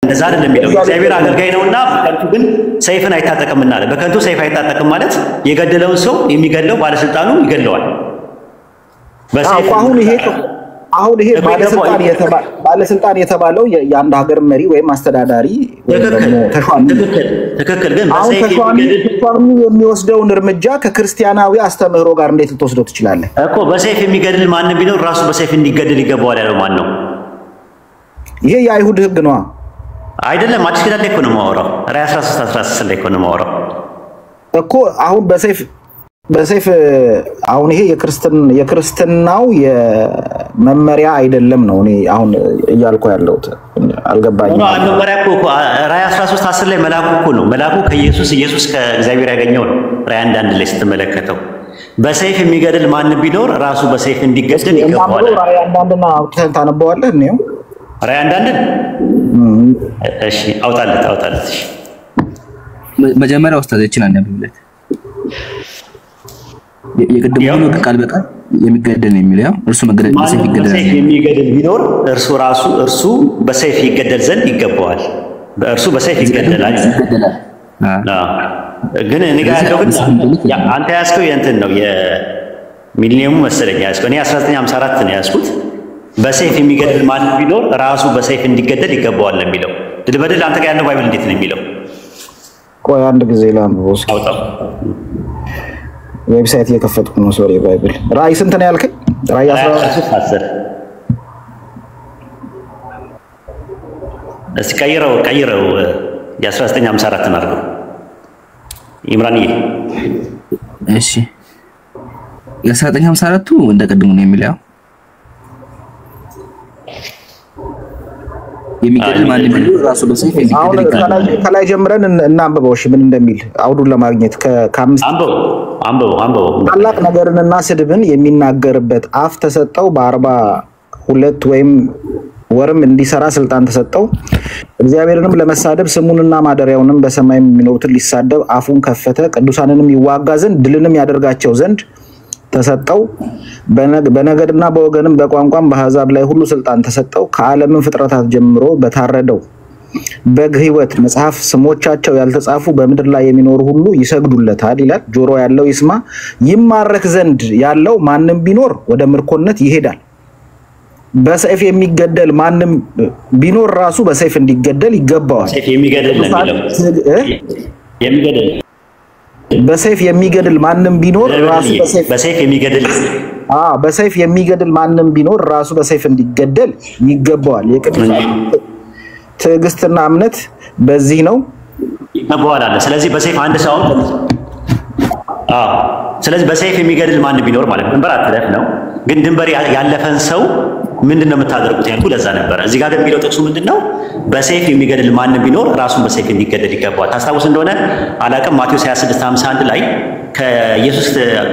A: እንደዛ አይደለም የሚለው። እግዚአብሔር አገልጋይ ነውና በከንቱ ግን ሰይፍን አይታጠቅምና አለ። በከንቱ ሰይፍ አይታጠቅም ማለት የገደለውን ሰው የሚገለው ባለስልጣኑ ይገለዋል በሰይፍ። አሁን ይሄ ባለስልጣን የተባለው የአንድ ሀገር መሪ ወይም አስተዳዳሪ ተሿሚ። ትክክል። ግን
H: ተሿሚ የሚወስደውን እርምጃ ከክርስቲያናዊ አስተምህሮ ጋር እንዴት ልትወስደው ትችላለህ
A: እኮ? በሰይፍ የሚገድል ማን ቢኖር ራሱ በሰይፍ እንዲገድል ይገባዋል ያለው ማን ነው?
H: ይሄ የአይሁድ ሕግ ነው
A: አይደለም? አዲስ ኪዳን ላይ እኮ ነው የማወራው። ራዕይ 13:16 ላይ እኮ ነው የማወራው
H: እኮ። አሁን በሰይፍ አሁን ይሄ የክርስትናው የመመሪያ አይደለም ነው እኔ አሁን እያልኩ ያለሁት። አልገባኝም።
A: መመሪያ እኮ ራዕይ 13:10 ላይ መልአኩ እኮ ነው። መልአኩ ኢየሱስ ከእግዚአብሔር ያገኘው ነው። ራዕይ 1:1 ላይ ስትመለከተው በሰይፍ የሚገድል ማን ቢኖር ራሱ በሰይፍ እንዲገደል ይገባዋል።
H: ራዕይ 1:1 አውጥተህ ታነበዋለህ ነው?
A: ራዕይ 1:1 እሺ፣ አውጣለት። እሺ
B: መጀመሪያ ኡስታዞችን አንብብለት። የቅድሙ ሆኖ ቃል በቃል የሚገደል ነው የሚለው እርሱ መገደል በሰይፍ ይገደላል።
A: በሰይፍ የሚገድል ቢኖር እርሱ በሰይፍ ይገደል ዘንድ ይገባዋል። በእርሱ በሰይፍ ይገደላል። ግን እኔ ጋር ያለው ግን አንተ ያዝከው የእንትን ነው የሚሊኒየሙ መሰለኝ ያዝከው። እኔ 1954 ነው ያዝኩት። በሰይፍ የሚገድል ማን ቢኖር ራሱ በሰይፍ እንዲገደል ይገባዋል የሚለው። ድልበድል አንተ ጋር ያለው ባይብል እንዴት ነው የሚለው?
H: ቆይ አንድ ጊዜ ላንብበው እስኪ።
A: አውጣው።
H: ዌብሳይት እየከፈትኩ ነው። ሶሪ ባይብል ራዕይ ስንት ነው ያልከኝ? ራዕይ
A: 13:10 እስቲ ቀይረው የ1954 አድርገው ኢምራንዬ።
B: እሺ የ1954ቱ እንደ ቅድሙ ነው የሚለው የሚገድል ማን ቢኖር ራሱ በሰይፍ እንዲገደል ይገባዋል።
H: ከላይ ጀምረን እናንብበው እሺ፣ ምን እንደሚል አውዱን ለማግኘት ከአምስት
A: አንብበው።
H: ታላቅ ነገርንና ስድብን የሚናገርበት አፍ ተሰጠው። በ42 ወይም ወርም እንዲሰራ ስልጣን ተሰጠው። እግዚአብሔርንም ለመሳደብ ስሙንና ማደሪያውንም በሰማይ የሚኖሩትን ሊሳደብ አፉን ከፈተ። ቅዱሳንንም ይዋጋ ዘንድ ድልንም ያደርጋቸው ዘንድ ተሰጠው። በነገድና በወገንም በቋንቋም በአሕዛብ ላይ ሁሉ ስልጣን ተሰጠው። ከዓለምም ፍጥረታት ጀምሮ በታረደው በግ ሕይወት መጽሐፍ ስሞቻቸው ያልተጻፉ በምድር ላይ የሚኖሩ ሁሉ ይሰግዱለታል ይላል። ጆሮ ያለው ይስማ። ይማረክ ዘንድ ያለው ማንም ቢኖር ወደ ምርኮነት ይሄዳል። በሰይፍ የሚገደል ማንም ቢኖር ራሱ በሰይፍ እንዲገደል ይገባዋል።
A: በሰይፍ የሚገድል
H: ማንም ቢኖር ራሱ
A: በሰይፍ የሚገድል
H: በሰይፍ የሚገድል ማንም ቢኖር ራሱ በሰይፍ እንዲገደል ይገባዋል። የቅዱሳን ትዕግስትና እምነት በዚህ ነው
A: ይገባዋል አለ። ስለዚህ በሰይፍ አንድ ሰው ስለዚህ በሰይፍ የሚገድል ማንም ቢኖር ማለት ነው። ድንበር አትለፍ ነው። ግን ድንበር ያለፈን ሰው ምንድነው የምታደርጉት? ያልኩ ለዛ ነበር። እዚህ ጋር ግን የሚለው ጥቅሱ ምንድነው? በሰይፍ የሚገድል ማንም ቢኖር ራሱን በሰይፍ እንዲገደል ይገባዋል። ታስታውስ እንደሆነ አላቅም ማቴዎስ 26:51 ላይ ከኢየሱስ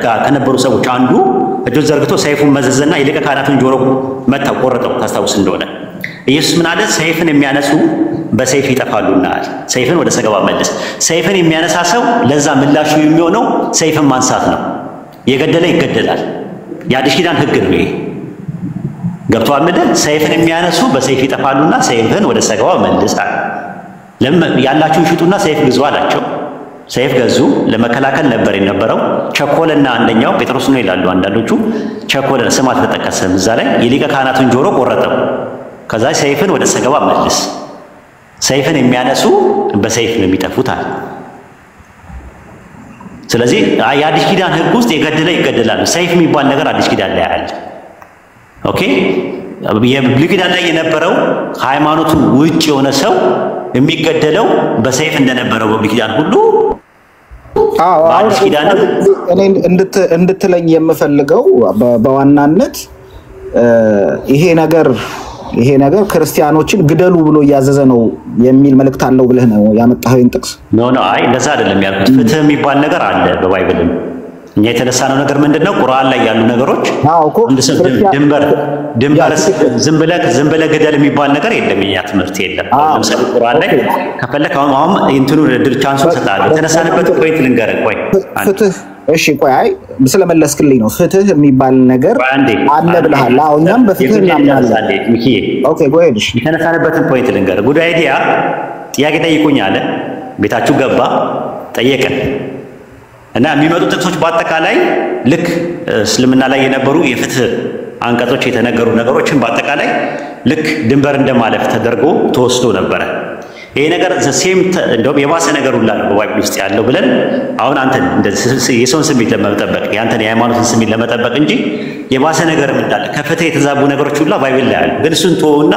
A: ጋር ከነበሩ ሰዎች አንዱ እጁን ዘርግቶ ሰይፉን መዘዘና የሊቀ ካህናቱን ጆሮ መታው፣ ቆረጠው። ታስታውስ እንደሆነ ኢየሱስ ምን አለ? ሰይፍን የሚያነሱ በሰይፍ ይጠፋሉና አለ። ሰይፍን ወደ ሰገባ መልስ። ሰይፍን የሚያነሳ ሰው ለዛ ምላሹ የሚሆነው ሰይፍን ማንሳት ነው። የገደለ ይገደላል። የአዲስ ኪዳን ሕግ ነው ይሄ። ገብቷል? ምንድን ሰይፍን የሚያነሱ በሰይፍ ይጠፋሉና ሰይፍን ወደ ሰገባ መልስ አለ። ያላችሁን ሽጡና ሰይፍ ግዙ አላቸው። ሰይፍ ገዙ። ለመከላከል ነበር የነበረው። ቸኮለና አንደኛው ጴጥሮስ ነው ይላሉ አንዳንዶቹ። ቸኮለ፣ ስም አልተጠቀሰም እዛ ላይ። የሊቀ ካህናቱን ጆሮ ቆረጠው። ከዛ ሰይፍን ወደ ሰገባ መልስ። ሰይፍን የሚያነሱ በሰይፍ ነው የሚጠፉት አለ። ስለዚህ የአዲስ ኪዳን ሕግ ውስጥ የገደለ ይገደላል። ሰይፍ የሚባል ነገር አዲስ ኪዳን ላይ አለ። ኦኬ። የብሉይ ኪዳን ላይ የነበረው ሃይማኖቱ ውጭ የሆነ ሰው የሚገደለው በሰይፍ እንደነበረው በብሉይ ኪዳን ሁሉ በአዲስ ኪዳን
H: እኔ እንድትለኝ የምፈልገው በዋናነት ይሄ ነገር ክርስቲያኖችን ግደሉ ብሎ እያዘዘ ነው የሚል መልእክት አለው ብለህ ነው ያመጣኸው ጥቅስ?
A: ኖ አይ እንደዛ አይደለም ያልኩት። ፍትህ የሚባል ነገር አለ በባይብልም። እኛ የተነሳነው ነገር ምንድነው? ቁርአን ላይ ያሉ ነገሮች ድንበር ዝም ብለህ ግደል የሚባል ነገር የለም። የኛ ትምህርት የለም። ለምሳሌ ቁርአን ላይ ከፈለክ አሁን እንትኑ ድር ቻንሱ ሰጣለሁ። የተነሳንበት ፖይንት ልንገርህ። ቆይ
H: ፍትህ እሺ፣ ቆይ አይ ስለመለስክልኝ ነው። ፍትህ የሚባል ነገር አለ ብለሃል። አሁን እኛም በፍትህ እናምናለን። ኦኬ ጎሄድ።
A: የተነሳንበትን ፖይንት ልንገርህ። ጉድ አይዲያ ጥያቄ ጠይቁኝ አለ። ቤታችሁ ገባ ጠየቀን እና የሚመጡ ጥቅሶች በአጠቃላይ ልክ እስልምና ላይ የነበሩ የፍትህ አንቀጾች የተነገሩ ነገሮችን በአጠቃላይ ልክ ድንበር እንደማለፍ ተደርጎ ተወስዶ ነበረ። ይሄ ነገር ሴም እንደውም የባሰ ነገር ሁላ ነው በባይብል ውስጥ ያለው ብለን አሁን አንተን የሰውን ስሜት ለመጠበቅ ያንተን የሃይማኖትን ስሜት ለመጠበቅ እንጂ የባሰ ነገርም እንዳለ ከፍትህ የተዛቡ ነገሮች ሁላ ባይብል ላይ አሉ። ግን እሱን ተወውና